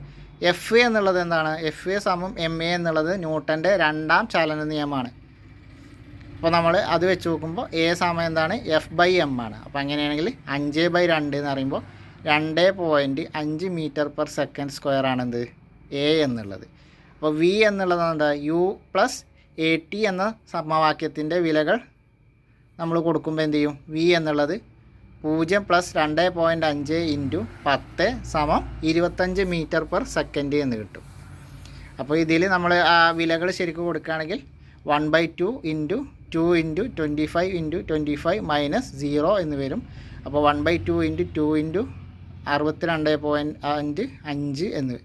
F എന്നുള്ളത് എന്താണ്? F സമം ma എന്നുള്ളത് ന്യൂട്ടൻ്റെ 2ാം ചലന നിയമമാണ്. അപ്പോൾ നമ്മൾ അത് വെച്ച് നോക്കുമ്പോൾ a സമയം എന്താണ്? F/m ആണ്. അപ്പോൾ അങ്ങനെയാണെങ്കിൽ 5/2 എന്ന് പറയുമ്പോൾ 2.5 മീറ്റർ പെർ സെക്കൻഡ് സ്ക്വയർ ആണെന്ത്? a എന്നുള്ളത്. അപ്പോൾ v എന്നുള്ളത് എന്താ? u പ്ലസ് at എന്ന സമവാക്യത്തിൻ്റെ വിലകൾ നമ്മൾ കൊടുക്കുമ്പോൾ എന്ത് ചെയ്യും? v എന്നുള്ളത് 0 പ്ലസ് 2.5 ഇൻറ്റു 10 സമം 25 മീറ്റർ പെർ സെക്കൻഡ് എന്ന് കിട്ടും. അപ്പോൾ ഇതിൽ നമ്മൾ ആ വിലകൾ ശരിക്കും കൊടുക്കുകയാണെങ്കിൽ 1/2 ഇൻറ്റു 2 ഇൻറ്റു 25 ഇൻറ്റു 25 മൈനസ് 0 എന്ന് വരും. അപ്പോൾ 1/2 ഇൻറ്റു 2 ഇൻറ്റു 62.5 എന്ന്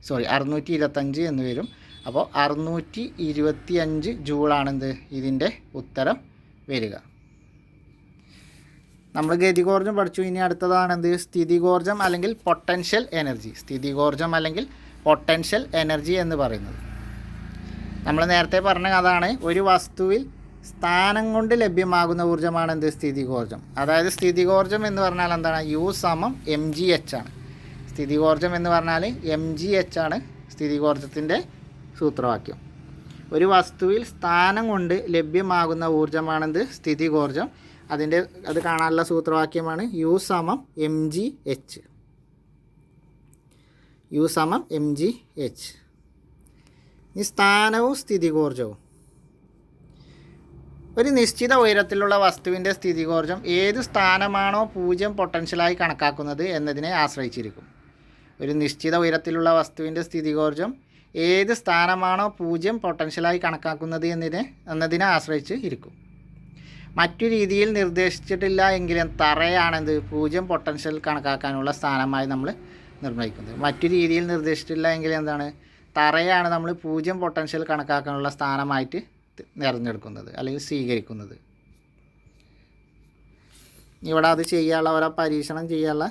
625 എന്ന് വരും. അപ്പോൾ 625 ജൂളാണെന്ത് ഇതിൻ്റെ ഉത്തരം വരിക. നമ്മൾ ഗതികോർജ്ജം പഠിച്ചു. ഇനി അടുത്തതാണെന്ത്? സ്ഥിതികോർജ്ജം അല്ലെങ്കിൽ പൊട്ടൻഷ്യൽ എനർജി. സ്ഥിതികോർജ്ജം അല്ലെങ്കിൽ പൊട്ടൻഷ്യൽ എനർജി എന്ന് പറയുന്നത് നമ്മൾ നേരത്തെ പറഞ്ഞ അതാണ്. ഒരു വസ്തുവിൽ സ്ഥാനം കൊണ്ട് ലഭ്യമാകുന്ന ഊർജ്ജമാണെന്ത്? സ്ഥിതികോർജ്ജം. അതായത് സ്ഥിതികോർജ്ജം എന്ന് പറഞ്ഞാൽ എന്താണ്? u സമം mgh ആണ്. സ്ഥിതികോർജ്ജം എന്ന് പറഞ്ഞാൽ mgh ആണ് സ്ഥിതികോർജ്ജത്തിൻ്റെ സൂത്രവാക്യം. ഒരു വസ്തുവിൽ സ്ഥാനം കൊണ്ട് ലഭ്യമാകുന്ന ഊർജ്ജമാണെന്ത്? സ്ഥിതികോർജ്ജം. അത് കാണാനുള്ള സൂത്രവാക്യമാണ് u സമം mgh. u സമം mgh. ഈ സ്ഥാനവും സ്ഥിതികോർജ്ജവും. ഒരു നിശ്ചിത ഉയരത്തിലുള്ള വസ്തുവിൻ്റെ സ്ഥിതികോർജ്ജം ഏത് സ്ഥാനമാണോ 0 പൊട്ടൻഷ്യലായി കണക്കാക്കുന്നത് എന്നതിനെ ആശ്രയിച്ചിരിക്കും. ഒരു നിശ്ചിത ഉയരത്തിലുള്ള വസ്തുവിൻ്റെ സ്ഥിതികോർജ്ജം ഏത് സ്ഥാനമാണോ 0 പൊട്ടൻഷ്യലായി കണക്കാക്കുന്നത് എന്നതിനെ ആശ്രയിച്ച് ഇരിക്കും. മറ്റു രീതിയിൽ നിർദ്ദേശിച്ചിട്ടില്ല എങ്കിലും തറയാണെന്ത്? 0 പൊട്ടൻഷ്യൽ കണക്കാക്കാനുള്ള സ്ഥാനമായി നമ്മൾ നിർണ്ണയിക്കുന്നത്. മറ്റു രീതിയിൽ നിർദ്ദേശിച്ചിട്ടില്ല എങ്കിൽ എന്താണ്? തറയാണ് നമ്മൾ 0 പൊട്ടൻഷ്യൽ കണക്കാക്കാനുള്ള സ്ഥാനമായിട്ട് തിരഞ്ഞെടുക്കുന്നത് അല്ലെങ്കിൽ സ്വീകരിക്കുന്നത്. ഇവിടെ അത് ചെയ്യാനുള്ള ഓരോ പരീക്ഷണം ചെയ്യാനുള്ള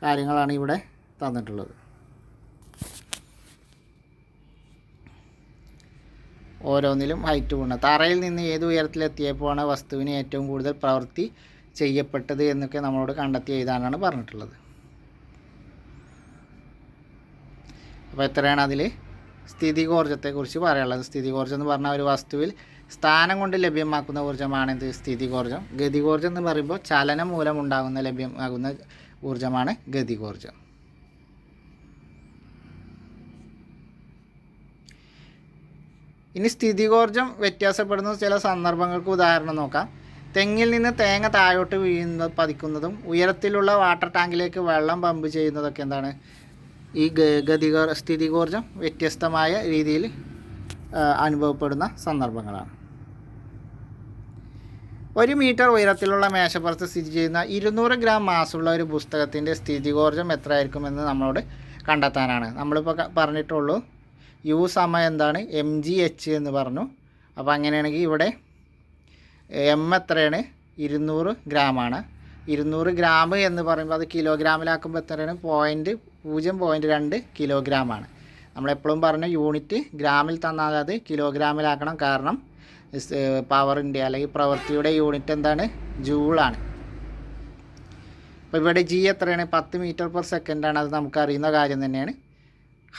കാര്യങ്ങളാണ് ഇവിടെ തന്നിട്ടുള്ളത്. ഓരോന്നിലും ഹൈറ്റ് കൂടുന്നത്. തറയിൽ നിന്ന് ഏത് ഉയരത്തിലെത്തിയപ്പോഴാണ് വസ്തുവിന് ഏറ്റവും കൂടുതൽ പ്രവൃത്തി ചെയ്യപ്പെട്ടത് എന്നൊക്കെ നമ്മളോട് കണ്ടെത്തി എഴുതാനാണ് പറഞ്ഞിട്ടുള്ളത്. അപ്പോൾ എത്രയാണ് അതിൽ സ്ഥിതികോർജ്ജത്തെക്കുറിച്ച് പറയാനുള്ളത്. സ്ഥിതികോർജ്ജം എന്ന് പറഞ്ഞാൽ ഒരു വസ്തുവിൽ സ്ഥാനം കൊണ്ട് ലഭ്യമാക്കുന്ന ഊർജ്ജമാണ് ഇത് സ്ഥിതികോർജ്ജം. ഗതികോർജ്ജം എന്ന് പറയുമ്പോൾ ചലനം മൂലം ഉണ്ടാകുന്ന ലഭ്യമാകുന്ന ഊർജ്ജമാണ് ഗതികോർജ്ജം. ഇനി സ്ഥിതികോർജ്ജം വ്യത്യാസപ്പെടുന്ന ചില സന്ദർഭങ്ങൾക്ക് ഉദാഹരണം നോക്കാം. തെങ്ങിൽ നിന്ന് തേങ്ങ താഴോട്ട് പതിക്കുന്നതും ഉയരത്തിലുള്ള വാട്ടർ ടാങ്കിലേക്ക് വെള്ളം പമ്പ് ചെയ്യുന്നതൊക്കെ എന്താണ് ഈ സ്ഥിതികോർജ്ജം വ്യത്യസ്തമായ രീതിയിൽ അനുഭവപ്പെടുന്ന സന്ദർഭങ്ങളാണ്. 1 മീറ്റർ ഉയരത്തിലുള്ള മേശപ്പുറത്ത് സ്ഥിതി ചെയ്യുന്ന 200 ഗ്രാം മാസുള്ള ഒരു പുസ്തകത്തിൻ്റെ സ്ഥിതികോർജ്ജം എത്രയായിരിക്കുമെന്ന് നമ്മളോട് കണ്ടെത്താനാണ്. നമ്മളിപ്പോൾ പറഞ്ഞിട്ടുള്ളൂ യു എന്താണ് mgh എന്ന് പറഞ്ഞു. അപ്പോൾ അങ്ങനെയാണെങ്കിൽ ഇവിടെ എം എത്രയാണ് 200 ഗ്രാമാണ്. 200 ഗ്രാം എന്ന് പറയുമ്പോൾ അത് കിലോഗ്രാമിലാക്കുമ്പോൾ എത്രയാണ് 0.2 കിലോഗ്രാമാണ്. നമ്മളെപ്പോഴും പറഞ്ഞ യൂണിറ്റ് ഗ്രാമിൽ തന്നാൽ അത് കിലോഗ്രാമിലാക്കണം. കാരണം പവറിൻ്റെ അല്ലെങ്കിൽ പ്രവൃത്തിയുടെ യൂണിറ്റ് എന്താണ് ജൂളാണ്. അപ്പോൾ ഇവിടെ ജി എത്രയാണ് 10 മീറ്റർ പെർ സെക്കൻഡാണ്. അത് നമുക്കറിയുന്ന കാര്യം തന്നെയാണ്.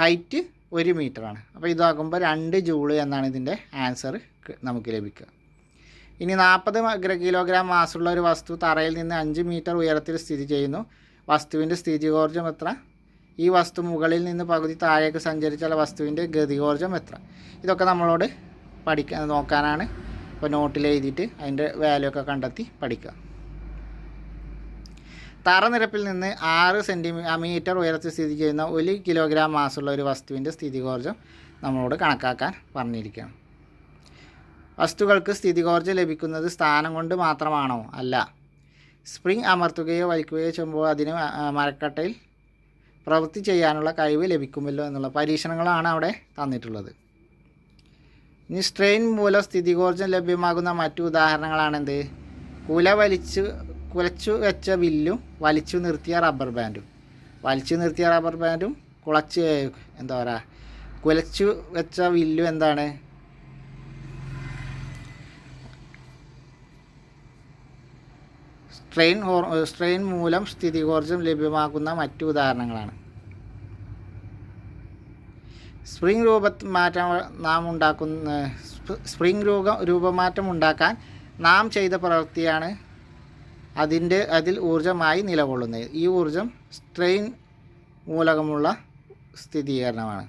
ഹൈറ്റ് 1 മീറ്ററാണ്. അപ്പോൾ ഇതാകുമ്പോൾ 2 ജൂള് എന്നാണ് ഇതിൻ്റെ ആൻസർ നമുക്ക് ലഭിക്കുക. ഇനി 40 കിലോഗ്രാം മാസുള്ള ഒരു വസ്തു തറയിൽ നിന്ന് 5 മീറ്റർ ഉയരത്തിൽ സ്ഥിതി ചെയ്യുന്നു. വസ്തുവിൻ്റെ സ്ഥിതികോർജ്ജം എത്ര? ഈ വസ്തു മുകളിൽ നിന്ന് പകുതി താഴേക്ക് സഞ്ചരിച്ചാൽ വസ്തുവിൻ്റെ ഗതികോർജ്ജം എത്ര? ഇതൊക്കെ നമ്മളോട് നോക്കാനാണ്. ഇപ്പോൾ നോട്ടിൽ എഴുതിയിട്ട് അതിൻ്റെ വാല്യൂ ഒക്കെ കണ്ടെത്തി പഠിക്കുക. തറനിരപ്പിൽ നിന്ന് 6 സെൻറ്റിമീറ്റർ ഉയരത്തിൽ സ്ഥിതി ചെയ്യുന്ന 1 കിലോഗ്രാം മാസുള്ള ഒരു വസ്തുവിൻ്റെ സ്ഥിതികോർജ്ജം നമ്മളോട് കണക്കാക്കാൻ പറഞ്ഞിരിക്കുകയാണ്. വസ്തുക്കൾക്ക് സ്ഥിതികോർജ്ജം ലഭിക്കുന്നത് സ്ഥാനം കൊണ്ട് മാത്രമാണോ? അല്ല. സ്പ്രിംഗ് അമർത്തുകയോ വലിക്കുകയോ ചെയ്യുമ്പോൾ അതിന് മരക്കട്ടയിൽ പ്രവൃത്തി ചെയ്യാനുള്ള കഴിവ് ലഭിക്കുമല്ലോ എന്നുള്ള പരീക്ഷണങ്ങളാണ് അവിടെ തന്നിട്ടുള്ളത്. ഇനി സ്ട്രെയിൻ മൂലം സ്ഥിതികോർജ്ജം ലഭ്യമാകുന്ന മറ്റു ഉദാഹരണങ്ങളാണെന്ത്? കുലച്ചു വെച്ച വില്ലും വലിച്ചു നിർത്തിയ റബ്ബർ ബാൻഡും. കുലച്ചു വെച്ച വില്ലും എന്താണ്? സ്ട്രെയിൻ മൂലം സ്ഥിതികോർജ്ജം ലഭ്യമാക്കുന്ന മറ്റു ഉദാഹരണങ്ങളാണ്. സ്പ്രിംഗ് രൂപമാറ്റം ഉണ്ടാക്കാൻ നാം ചെയ്ത പ്രവൃത്തിയാണ് അതിൽ ഊർജ്ജമായി നിലകൊള്ളുന്നത്. ഈ ഊർജ്ജം സ്ട്രെയിൻ മൂലകമുള്ള സ്ഥിരീകരണമാണ്.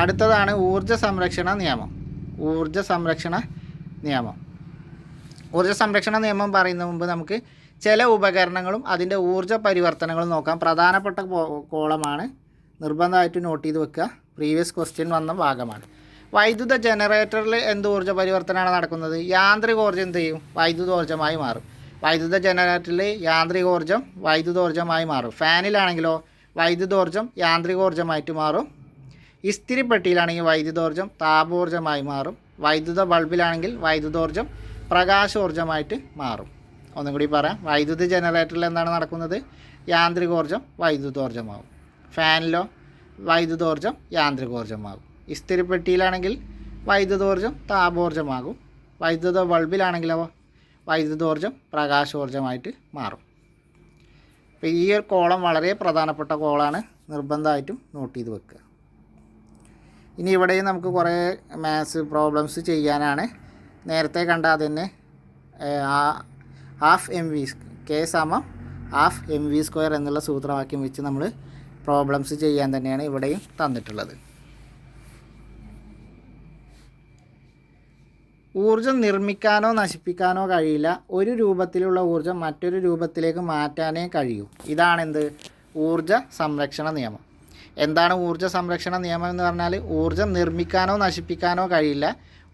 അടുത്തതാണ് ഊർജ്ജ സംരക്ഷണ നിയമം പറയുന്നതിന് മുമ്പ് നമുക്ക് ചില ഉപകരണങ്ങളും അതിൻ്റെ ഊർജ്ജ പരിവർത്തനങ്ങളും നോക്കാം. പ്രധാനപ്പെട്ട കോളമാണ്, നിർബന്ധമായിട്ട് നോട്ട് ചെയ്ത് വെക്കുക. പ്രീവിയസ് ക്വസ്റ്റ്യൻ വന്ന ഭാഗമാണ്. വൈദ്യുത ജനറേറ്ററിൽ എന്ത് ഊർജ്ജ പരിവർത്തനമാണ് നടക്കുന്നത്? യാന്ത്രികോർജ്ജം എന്ത് ചെയ്യും? വൈദ്യുതോർജ്ജമായി മാറും. വൈദ്യുത ജനറേറ്ററിൽ യാന്ത്രികോർജ്ജം വൈദ്യുതോർജ്ജമായി മാറും. ഫാനിലാണെങ്കിലോ വൈദ്യുതോർജ്ജം യാന്ത്രികോർജ്ജമായിട്ട് മാറും. ഇസ്തിരിപ്പെട്ടിയിലാണെങ്കിൽ വൈദ്യുതോർജ്ജം താപോർജ്ജമായി മാറും. വൈദ്യുത ബൾബിലാണെങ്കിൽ വൈദ്യുതോർജ്ജം പ്രകാശോർജ്ജമായിട്ട് മാറും. ഒന്നും കൂടി പറയാം. വൈദ്യുത ജനറേറ്ററിൽ എന്താണ് നടക്കുന്നത്? യാന്ത്രികോർജ്ജം വൈദ്യുതോർജ്ജമാകും. ഫാനിലോ വൈദ്യുതോർജ്ജം യാന്ത്രികോർജ്ജമാകും. ഇസ്തിരിപ്പെട്ടിയിലാണെങ്കിൽ വൈദ്യുതോർജ്ജം താപോർജ്ജമാകും. വൈദ്യുത ബൾബിലാണെങ്കിലോ വൈദ്യുതോർജ്ജം പ്രകാശോർജ്ജമായിട്ട് മാറും. അപ്പോൾ ഈ ഒരു കോളം വളരെ പ്രധാനപ്പെട്ട കോളാണ്, നിർബന്ധമായിട്ടും നോട്ട് ചെയ്ത് വെക്കുക. ഇനി ഇവിടെയും നമുക്ക് കുറേ മാത്സ് പ്രോബ്ലംസ് ചെയ്യാനാണ്. നേരത്തെ കണ്ട തന്നെ K=12mv² എന്നുള്ള സൂത്രവാക്യം വെച്ച് നമ്മൾ പ്രോബ്ലംസ് ചെയ്യാൻ തന്നെയാണ് ഇവിടെയും തന്നിട്ടുള്ളത്. ഊർജ്ജം നിർമ്മിക്കാനോ നശിപ്പിക്കാനോ കഴിയില്ല. ഒരു രൂപത്തിലുള്ള ഊർജ്ജം മറ്റൊരു രൂപത്തിലേക്ക് മാറ്റാനേ കഴിയൂ. ഇതാണെന്ത്? ഊർജ്ജ സംരക്ഷണ നിയമം. എന്താണ് ഊർജ്ജ സംരക്ഷണ നിയമം എന്ന് പറഞ്ഞാൽ? ഊർജ്ജം നിർമ്മിക്കാനോ നശിപ്പിക്കാനോ കഴിയില്ല.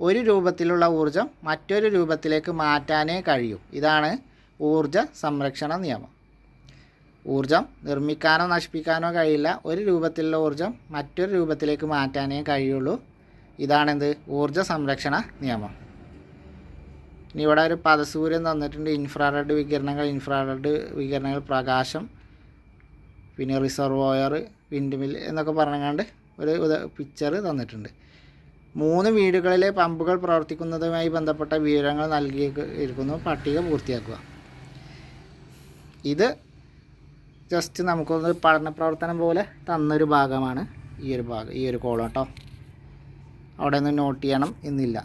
ഒരു രൂപത്തിലുള്ള ഊർജ്ജം മറ്റൊരു രൂപത്തിലേക്ക് മാറ്റാനേ കഴിയൂ. ഇതാണ് ഊർജ്ജ സംരക്ഷണ നിയമം. ഊർജ്ജം നിർമ്മിക്കാനോ നശിപ്പിക്കാനോ കഴിയില്ല. ഒരു രൂപത്തിലുള്ള ഊർജ്ജം മറ്റൊരു രൂപത്തിലേക്ക് മാറ്റാനേ കഴിയുള്ളൂ. ഇതാണെന്ത്? ഊർജ്ജ സംരക്ഷണ നിയമം. ഇനി ഇവിടെ ഒരു പദസൂര്യൻ തന്നിട്ടുണ്ട്. ഇൻഫ്രാറെഡ് വികിരണങ്ങൾ, പ്രകാശം, പിന്നെ റിസർവോയർ, വിൻഡ് മിൽ എന്നൊക്കെ പറഞ്ഞുകൊണ്ട് ഒരു പിക്ചർ തന്നിട്ടുണ്ട്. 3 വീടുകളിലെ പമ്പുകൾ പ്രവർത്തിക്കുന്നതുമായി ബന്ധപ്പെട്ട വിവരങ്ങൾ നൽകിയിരിക്കുന്നു. പട്ടിക പൂർത്തിയാക്കുക. ഇത് ജസ്റ്റ് നമുക്കൊന്ന് പഠന പ്രവർത്തനം പോലെ തന്നൊരു ഭാഗമാണ് ഈ ഒരു കോളം കേട്ടോ. അവിടെ നിന്ന് നോട്ട് ചെയ്യണം എന്നില്ല.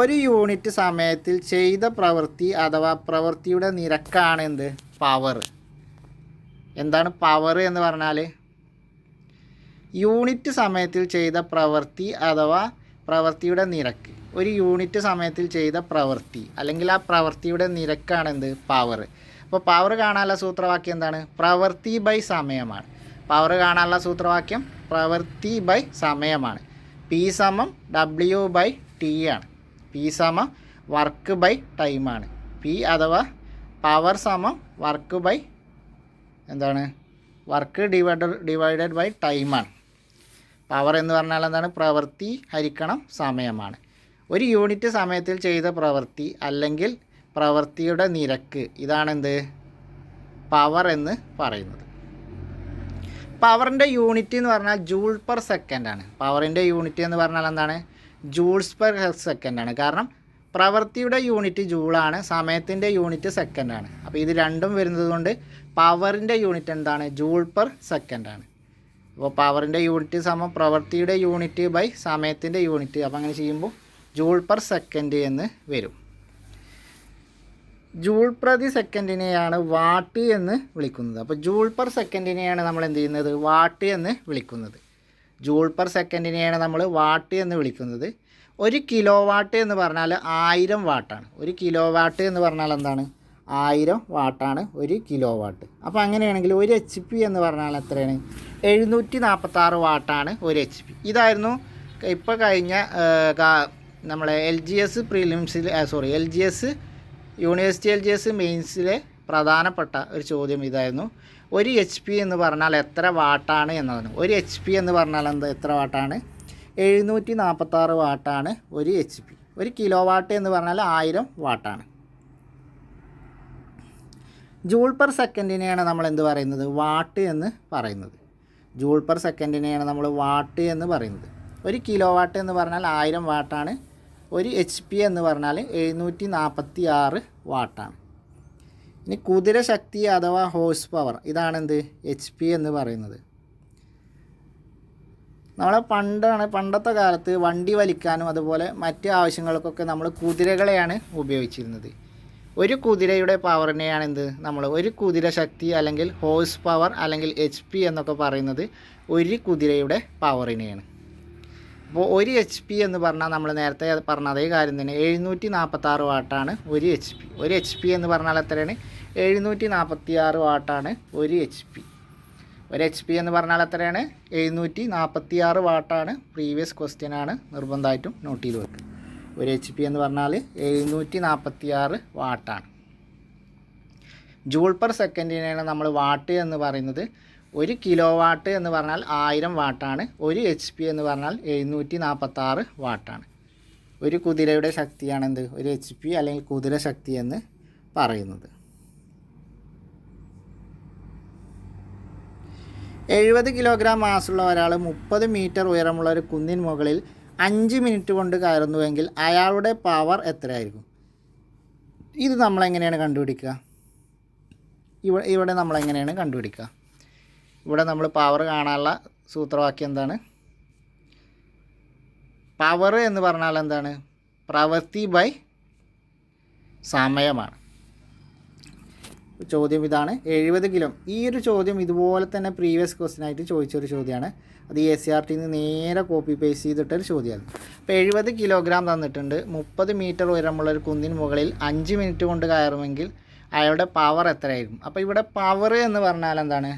ഒരു യൂണിറ്റ് സമയത്തിൽ ചെയ്ത പ്രവൃത്തി അഥവാ പ്രവൃത്തിയുടെ നിരക്കാണ് എന്ത്? പവർ. എന്താണ് പവർ എന്ന് പറഞ്ഞാൽ? യൂണിറ്റ് സമയത്തിൽ ചെയ്ത പ്രവൃത്തി അഥവാ പ്രവൃത്തിയുടെ നിരക്ക്. ഒരു യൂണിറ്റ് സമയത്തിൽ ചെയ്ത പ്രവൃത്തി അല്ലെങ്കിൽ ആ പ്രവൃത്തിയുടെ നിരക്കാണ് എന്ത്? പവർ. അപ്പോൾ പവർ കാണാനുള്ള സൂത്രവാക്യം എന്താണ്? പ്രവൃത്തി ബൈ സമയമാണ്. പവർ കാണാനുള്ള സൂത്രവാക്യം പ്രവൃത്തി ബൈ സമയമാണ്. P = W/T ആണ്. P = വർക്ക് ബൈ ടൈമാണ്. P അഥവാ പവർ = വർക്ക് ബൈ എന്താണ്? വർക്ക് ഡിവൈഡഡ് ബൈ ടൈമാണ്. പവർ എന്ന് പറഞ്ഞാൽ എന്താണ്? പ്രവൃത്തി ഹരിക്കണം സമയമാണ്. ഒരു യൂണിറ്റ് സമയത്തിൽ ചെയ്ത പ്രവൃത്തി അല്ലെങ്കിൽ പ്രവൃത്തിയുടെ നിരക്ക്, ഇതാണെന്ത്? പവർ എന്ന് പറയുന്നത്. പവറിൻ്റെ യൂണിറ്റ് എന്ന് പറഞ്ഞാൽ ജൂൾ പെർ സെക്കൻഡ് ആണ്. പവറിൻ്റെ യൂണിറ്റ് എന്ന് പറഞ്ഞാൽ എന്താണ്? ജൂൾസ് പെർ സെക്കൻഡ് ആണ്. കാരണം പ്രവൃത്തിയുടെ യൂണിറ്റ് ജൂളാണ്, സമയത്തിൻ്റെ യൂണിറ്റ് സെക്കൻഡാണ്. അപ്പോൾ ഇത് രണ്ടും വരുന്നത് കൊണ്ട് പവറിൻ്റെ യൂണിറ്റ് എന്താണ്? ജൂൾ പെർ സെക്കൻഡ് ആണ്. അപ്പോൾ പവറിൻ്റെ യൂണിറ്റ് സമം പ്രവൃത്തിയുടെ യൂണിറ്റ് ബൈ സമയത്തിൻ്റെ യൂണിറ്റ്. അപ്പോൾ അങ്ങനെ ചെയ്യുമ്പോൾ ജൂൾ പെർ സെക്കൻഡ് എന്ന് വരും. ജൂൾ പ്രതി സെക്കൻഡിനെയാണ് വാട്ട് എന്ന് വിളിക്കുന്നത്. അപ്പോൾ ജൂൾ പെർ സെക്കൻഡിനെയാണ് നമ്മൾ എന്ത് ചെയ്യുന്നത്? വാട്ട് എന്ന് വിളിക്കുന്നത്. ജൂൾ പെർ സെക്കൻഡിനെയാണ് നമ്മൾ വാട്ട് എന്ന് വിളിക്കുന്നത്. 1 കിലോ വാട്ട് എന്ന് പറഞ്ഞാൽ 1000 വാട്ടാണ്. 1 കിലോ വാട്ട് എന്ന് പറഞ്ഞാൽ എന്താണ്? 1000 വാട്ടാണ് 1 കിലോ വാട്ട്. അപ്പോൾ അങ്ങനെയാണെങ്കിൽ 1 HP എന്ന് പറഞ്ഞാൽ എത്രയാണ്? 746 വാട്ടാണ് 1 HP. ഇതായിരുന്നു ഇപ്പോൾ കഴിഞ്ഞ നമ്മളെ LGS പ്രിലിംസിൽ LGS യൂണിവേഴ്സിറ്റി LGS മെയിൻസിലെ പ്രധാനപ്പെട്ട ഒരു ചോദ്യം ഇതായിരുന്നു. 1 HP എന്ന് പറഞ്ഞാൽ എത്ര വാട്ടാണ് എന്നതാണ്. 1 HP എന്ന് പറഞ്ഞാൽ എത്ര വാട്ടാണ്? 746 വാട്ടാണ് 1 HP. 1 കിലോ വാട്ട് എന്ന് പറഞ്ഞാൽ 1000 വാട്ടാണ്. ജൂൾ പെർ സെക്കൻഡിനെയാണ് നമ്മൾ എന്ത് പറയുന്നത്? വാട്ട് എന്ന് പറയുന്നത്. ജൂൾ പെർ സെക്കൻഡിനെയാണ് നമ്മൾ വാട്ട് എന്ന് പറയുന്നത്. 1 കിലോ വാട്ട് എന്ന് പറഞ്ഞാൽ 1000 വാട്ടാണ്. 1 HP എന്ന് പറഞ്ഞാൽ 746 വാട്ടാണ്. ഇനി കുതിര ശക്തി അഥവാ ഹോഴ്സ് പവർ, ഇതാണെന്ത്? HP എന്ന് പറയുന്നത്. നമ്മളെ പണ്ടത്തെ കാലത്ത് വണ്ടി വലിക്കാനും അതുപോലെ മറ്റ് ആവശ്യങ്ങൾക്കൊക്കെ നമ്മൾ കുതിരകളെയാണ് ഉപയോഗിച്ചിരുന്നത്. ഒരു കുതിരയുടെ പവറിനെയാണ് എന്ത്? നമ്മൾ ഒരു കുതിര ശക്തി അല്ലെങ്കിൽ ഹോഴ്സ് പവർ അല്ലെങ്കിൽ HP എന്നൊക്കെ പറയുന്നത് ഒരു കുതിരയുടെ പവറിനെയാണ്. അപ്പോൾ 1 HP എന്ന് പറഞ്ഞാൽ നമ്മൾ നേരത്തെ പറഞ്ഞ അതേ കാര്യം തന്നെ 746 വാട്ടാണ് 1 HP. 1 HP എന്ന് പറഞ്ഞാൽ എത്രയാണ്? 746 വാട്ടാണ് 1 HP. 1 HP എന്ന് പറഞ്ഞാൽ എത്രയാണ്? 746 വാട്ടാണ്. പ്രീവിയസ് ക്വസ്റ്റ്യൻ ആണ്, നിർബന്ധമായിട്ടും നോട്ട് ചെയ്ത് വെക്കുക. 1 HP എന്ന് പറഞ്ഞാൽ 746 വാട്ടാണ്. ജൂൾ പെർ സെക്കൻഡിനെയാണ് നമ്മൾ വാട്ട് എന്ന് പറയുന്നത്. 1 കിലോ വാട്ട് എന്ന് പറഞ്ഞാൽ 1000 വാട്ടാണ്. 1 HP എന്ന് പറഞ്ഞാൽ 746 വാട്ടാണ്. ഒരു കുതിരയുടെ ശക്തിയാണ് എന്ത്? 1 HP അല്ലെങ്കിൽ കുതിര ശക്തി എന്ന് പറയുന്നത്. 70 കിലോഗ്രാം മാസുള്ള ഒരാൾ 30 മീറ്റർ ഉയരമുള്ള ഒരു കുന്നിൻ മുകളിൽ 5 മിനിറ്റ് കൊണ്ട് കയറുന്നുവെങ്കിൽ അയാളുടെ പവർ എത്രയായിരിക്കും? ഇത് നമ്മളെങ്ങനെയാണ് കണ്ടുപിടിക്കുക? ഇവിടെ നമ്മളെങ്ങനെയാണ് കണ്ടുപിടിക്കുക? ഇവിടെ നമ്മൾ പവർ കാണാനുള്ള സൂത്രവാക്യം എന്താണ്? പവർ എന്ന് പറഞ്ഞാൽ എന്താണ്? പ്രവൃത്തി ബൈ സമയമാണ്. ചോദ്യം ഇതാണ്. 70 കിലോ. ഈ ഒരു ചോദ്യം ഇതുപോലെ തന്നെ പ്രീവിയസ് ക്വസ്റ്റ്യനായിട്ട് ചോദിച്ചൊരു ചോദ്യമാണ്. അത് SCRTയിൽ നിന്ന് നേരെ കോപ്പി പേസ്റ്റ് ചെയ്തിട്ടൊരു ചോദ്യമാണ്. അപ്പോൾ 70 കിലോഗ്രാം തന്നിട്ടുണ്ട്. 30 മീറ്റർ ഉയരമുള്ളൊരു കുന്നിന് മുകളിൽ 5 മിനിറ്റ് കൊണ്ട് കയറുമെങ്കിൽ അയാളുടെ പവർ എത്രയായിരിക്കും? അപ്പോൾ ഇവിടെ പവർ എന്ന് പറഞ്ഞാൽ എന്താണ്?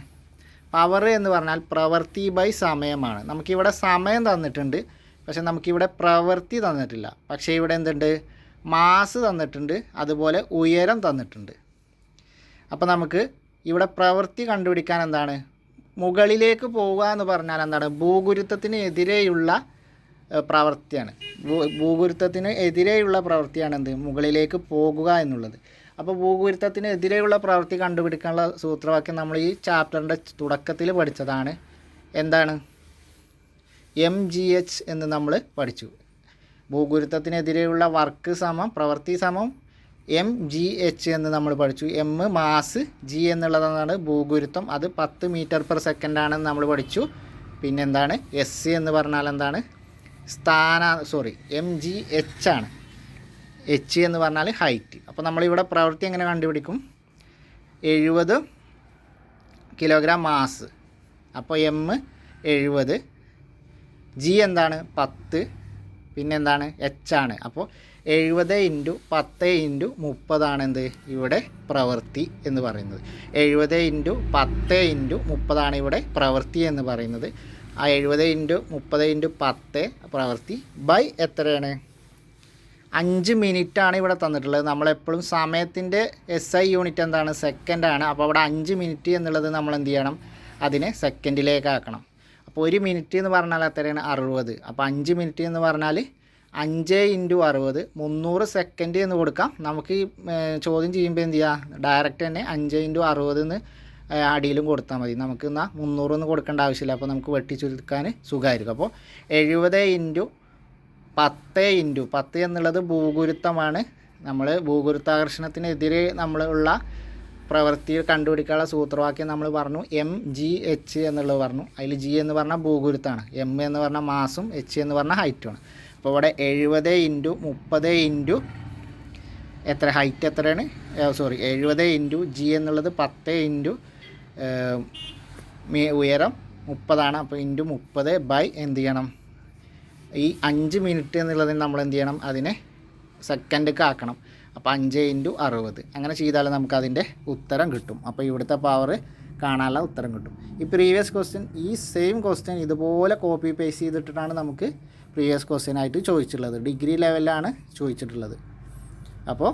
പവർ എന്ന് പറഞ്ഞാൽ പ്രവൃത്തി ബൈ സമയമാണ്. നമുക്കിവിടെ സമയം തന്നിട്ടുണ്ട്, പക്ഷെ നമുക്കിവിടെ പ്രവൃത്തി തന്നിട്ടില്ല. പക്ഷേ ഇവിടെ എന്തുണ്ട്? മാസ് തന്നിട്ടുണ്ട്, അതുപോലെ ഉയരം തന്നിട്ടുണ്ട്. അപ്പോൾ നമുക്ക് ഇവിടെ പ്രവൃത്തി കണ്ടുപിടിക്കാൻ എന്താണ്? മുകളിലേക്ക് പോവുക എന്ന് പറഞ്ഞാൽ എന്താണ്? ഭൂഗുരുത്വത്തിന് എതിരെയുള്ള പ്രവൃത്തിയാണ്. ഭൂഗുരുത്വത്തിന് എതിരെയുള്ള പ്രവൃത്തിയാണ് എന്ത്? മുകളിലേക്ക് പോകുക എന്നുള്ളത്. അപ്പോൾ ഭൂഗുരുത്വത്തിന് എതിരെയുള്ള പ്രവൃത്തി കണ്ടുപിടിക്കാനുള്ള സൂത്രവാക്യം നമ്മൾ ഈ ചാപ്റ്ററിൻ്റെ തുടക്കത്തിൽ പഠിച്ചതാണ്. എന്താണ്? MGH എന്ന് നമ്മൾ പഠിച്ചു. ഭൂഗുരുത്വത്തിനെതിരെയുള്ള വർക്ക് സമം പ്രവൃത്തി സമം MGH എന്ന് നമ്മൾ പഠിച്ചു. M മാസ്, G എന്നുള്ളതാണ് ഭൂഗുരുത്വം, അത് 10 മീറ്റർ/സെക്കൻഡ് ആണെന്ന് നമ്മൾ പഠിച്ചു. പിന്നെന്താണ്? S എന്ന് പറഞ്ഞാൽ എന്താണ്? MGH ആണ്. H എന്ന് പറഞ്ഞാൽ ഹൈറ്റ്. അപ്പോൾ നമ്മളിവിടെ പ്രവൃത്തി എങ്ങനെ കണ്ടുപിടിക്കും? 70 കിലോഗ്രാം മാസ്. അപ്പോൾ M 70, G എന്താണ്? 10, പിന്നെന്താണ്? H ആണ്. അപ്പോൾ 70 × 10 × 30 ആണ് എന്ത്? ഇവിടെ പ്രവൃത്തി എന്ന് പറയുന്നത്. 70 × 10 × 30 ആണ് ഇവിടെ പ്രവൃത്തി എന്ന് പറയുന്നത്. ആ 70 × 30 × 10 പ്രവൃത്തി ബൈ എത്രയാണ്? 5 മിനിറ്റാണ് ഇവിടെ തന്നിട്ടുള്ളത്. നമ്മളെപ്പോഴും സമയത്തിൻ്റെ SI യൂണിറ്റ് എന്താണ്? സെക്കൻഡാണ്. അപ്പോൾ അവിടെ 5 മിനിറ്റ് എന്നുള്ളത് നമ്മൾ എന്ത് ചെയ്യണം? അതിനെ സെക്കൻഡിലേക്ക് ആക്കണം. അപ്പോൾ 1 മിനിറ്റ് എന്ന് പറഞ്ഞാൽ എത്രയാണ്? 60. അപ്പോൾ 5 മിനിറ്റ് എന്ന് പറഞ്ഞാൽ 5 × 60 300 സെക്കൻഡ് എന്ന് കൊടുക്കാം. നമുക്ക് ഈ ചോദ്യം ചെയ്യുമ്പോൾ എന്ത് ചെയ്യുക? ഡയറക്റ്റ് തന്നെ 5 × 60 എന്ന് അടിയിലും കൊടുത്താൽ മതി. നമുക്ക് എന്നാൽ 300 എന്ന് കൊടുക്കേണ്ട ആവശ്യമില്ല. അപ്പോൾ നമുക്ക് വെട്ടിച്ചുരുക്കാൻ സുഖമായിരിക്കും. അപ്പോൾ 70 × 10 എന്നുള്ളത് ഭൂഗുരുത്വമാണ്. നമ്മൾ ഭൂഗുരുത്വാകർഷണത്തിനെതിരെ നമ്മളുള്ള പ്രവൃത്തി കണ്ടുപിടിക്കാനുള്ള സൂത്രവാക്യം നമ്മൾ പറഞ്ഞു MGH എന്നുള്ളത് പറഞ്ഞു. അതിൽ G എന്ന് പറഞ്ഞാൽ ഭൂഗുരുത്വമാണ്, M എന്ന് പറഞ്ഞാൽ മാസും, H എന്ന് പറഞ്ഞാൽ ഹൈറ്റുമാണ്. അപ്പോൾ ഇവിടെ 70 × 30 എത്ര ഹൈറ്റ് എത്രയാണ്? 70 × G എന്നുള്ളത് 10 × ഉയരം 30 അപ്പോൾ × 30 ബൈ എന്ത് ചെയ്യണം? ഈ 5 മിനിറ്റ് എന്നുള്ളതിന് നമ്മൾ എന്ത് ചെയ്യണം? അതിനെ സെക്കൻഡൊക്കെ ആക്കണം. അപ്പോൾ 5 × 60 അങ്ങനെ ചെയ്താൽ നമുക്ക് അതിൻ്റെ ഉത്തരം കിട്ടും. അപ്പോൾ ഇവിടുത്തെ പവർ കാണാനുള്ള ഉത്തരം കിട്ടും. ഈ പ്രീവിയസ് ക്വസ്റ്റ്യൻ, ഈ സെയിം ക്വസ്റ്റ്യൻ ഇതുപോലെ കോപ്പി പേസ്റ്റ് ചെയ്തിട്ടാണ് നമുക്ക് പ്രീവിയസ് ക്വസ്റ്റ്യൻ ആയിട്ട് ചോദിച്ചിട്ടുള്ളത്. ഡിഗ്രി ലെവലിലാണ് ചോദിച്ചിട്ടുള്ളത്. അപ്പോൾ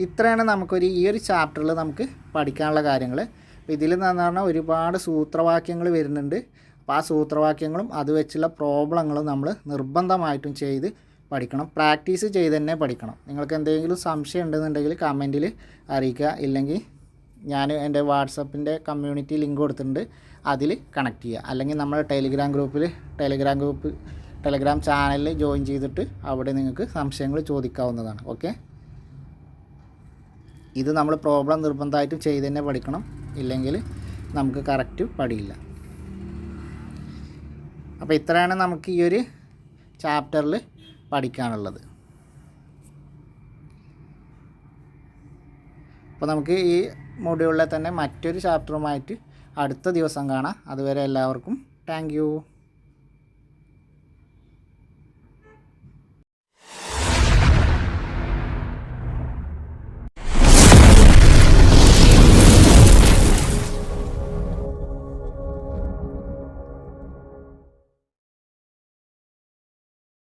ഇത്രയാണ് നമുക്കൊരു ഈ ഒരു ചാപ്റ്ററിൽ നമുക്ക് പഠിക്കാനുള്ള കാര്യങ്ങൾ. അപ്പോൾ ഇതിൽ എന്ന് പറഞ്ഞാൽ ഒരുപാട് സൂത്രവാക്യങ്ങൾ വരുന്നുണ്ട്. അപ്പോൾ ആ സൂത്രവാക്യങ്ങളും അത് വെച്ചുള്ള പ്രോബ്ലങ്ങളും നമ്മൾ നിർബന്ധമായിട്ടും ചെയ്ത് പഠിക്കണം. പ്രാക്ടീസ് ചെയ്ത് തന്നെ പഠിക്കണം. നിങ്ങൾക്ക് എന്തെങ്കിലും സംശയം ഉണ്ടെന്നുണ്ടെങ്കിൽ കമൻറ്റിൽ അറിയിക്കുക. ഇല്ലെങ്കിൽ ഞാൻ എൻ്റെ വാട്സപ്പിൻ്റെ കമ്മ്യൂണിറ്റി ലിങ്ക് കൊടുത്തിട്ടുണ്ട്, അതിൽ കണക്ട് ചെയ്യുക. അല്ലെങ്കിൽ നമ്മൾ ടെലഗ്രാം ചാനലിൽ ജോയിൻ ചെയ്തിട്ട് അവിടെ നിങ്ങൾക്ക് സംശയങ്ങൾ ചോദിക്കാവുന്നതാണ്. ഓക്കെ, ഇത് നമ്മൾ പ്രോബ്ലം നിർബന്ധമായിട്ടും ചെയ്ത് തന്നെ പഠിക്കണം. ഇല്ലെങ്കിൽ നമുക്ക് കറക്റ്റ് പഠിയില്ല. അപ്പോൾ ഇത്രയാണ് നമുക്ക് ഈ ഒരു ചാപ്റ്ററിൽ പഠിക്കാനുള്ളത്. അപ്പോൾ നമുക്ക് ഈ മൊഡ്യൂളിലെ തന്നെ മറ്റൊരു ചാപ്റ്ററുമായിട്ട് അടുത്ത ദിവസം കാണാം. അതുവരെ എല്ലാവർക്കും താങ്ക് യു.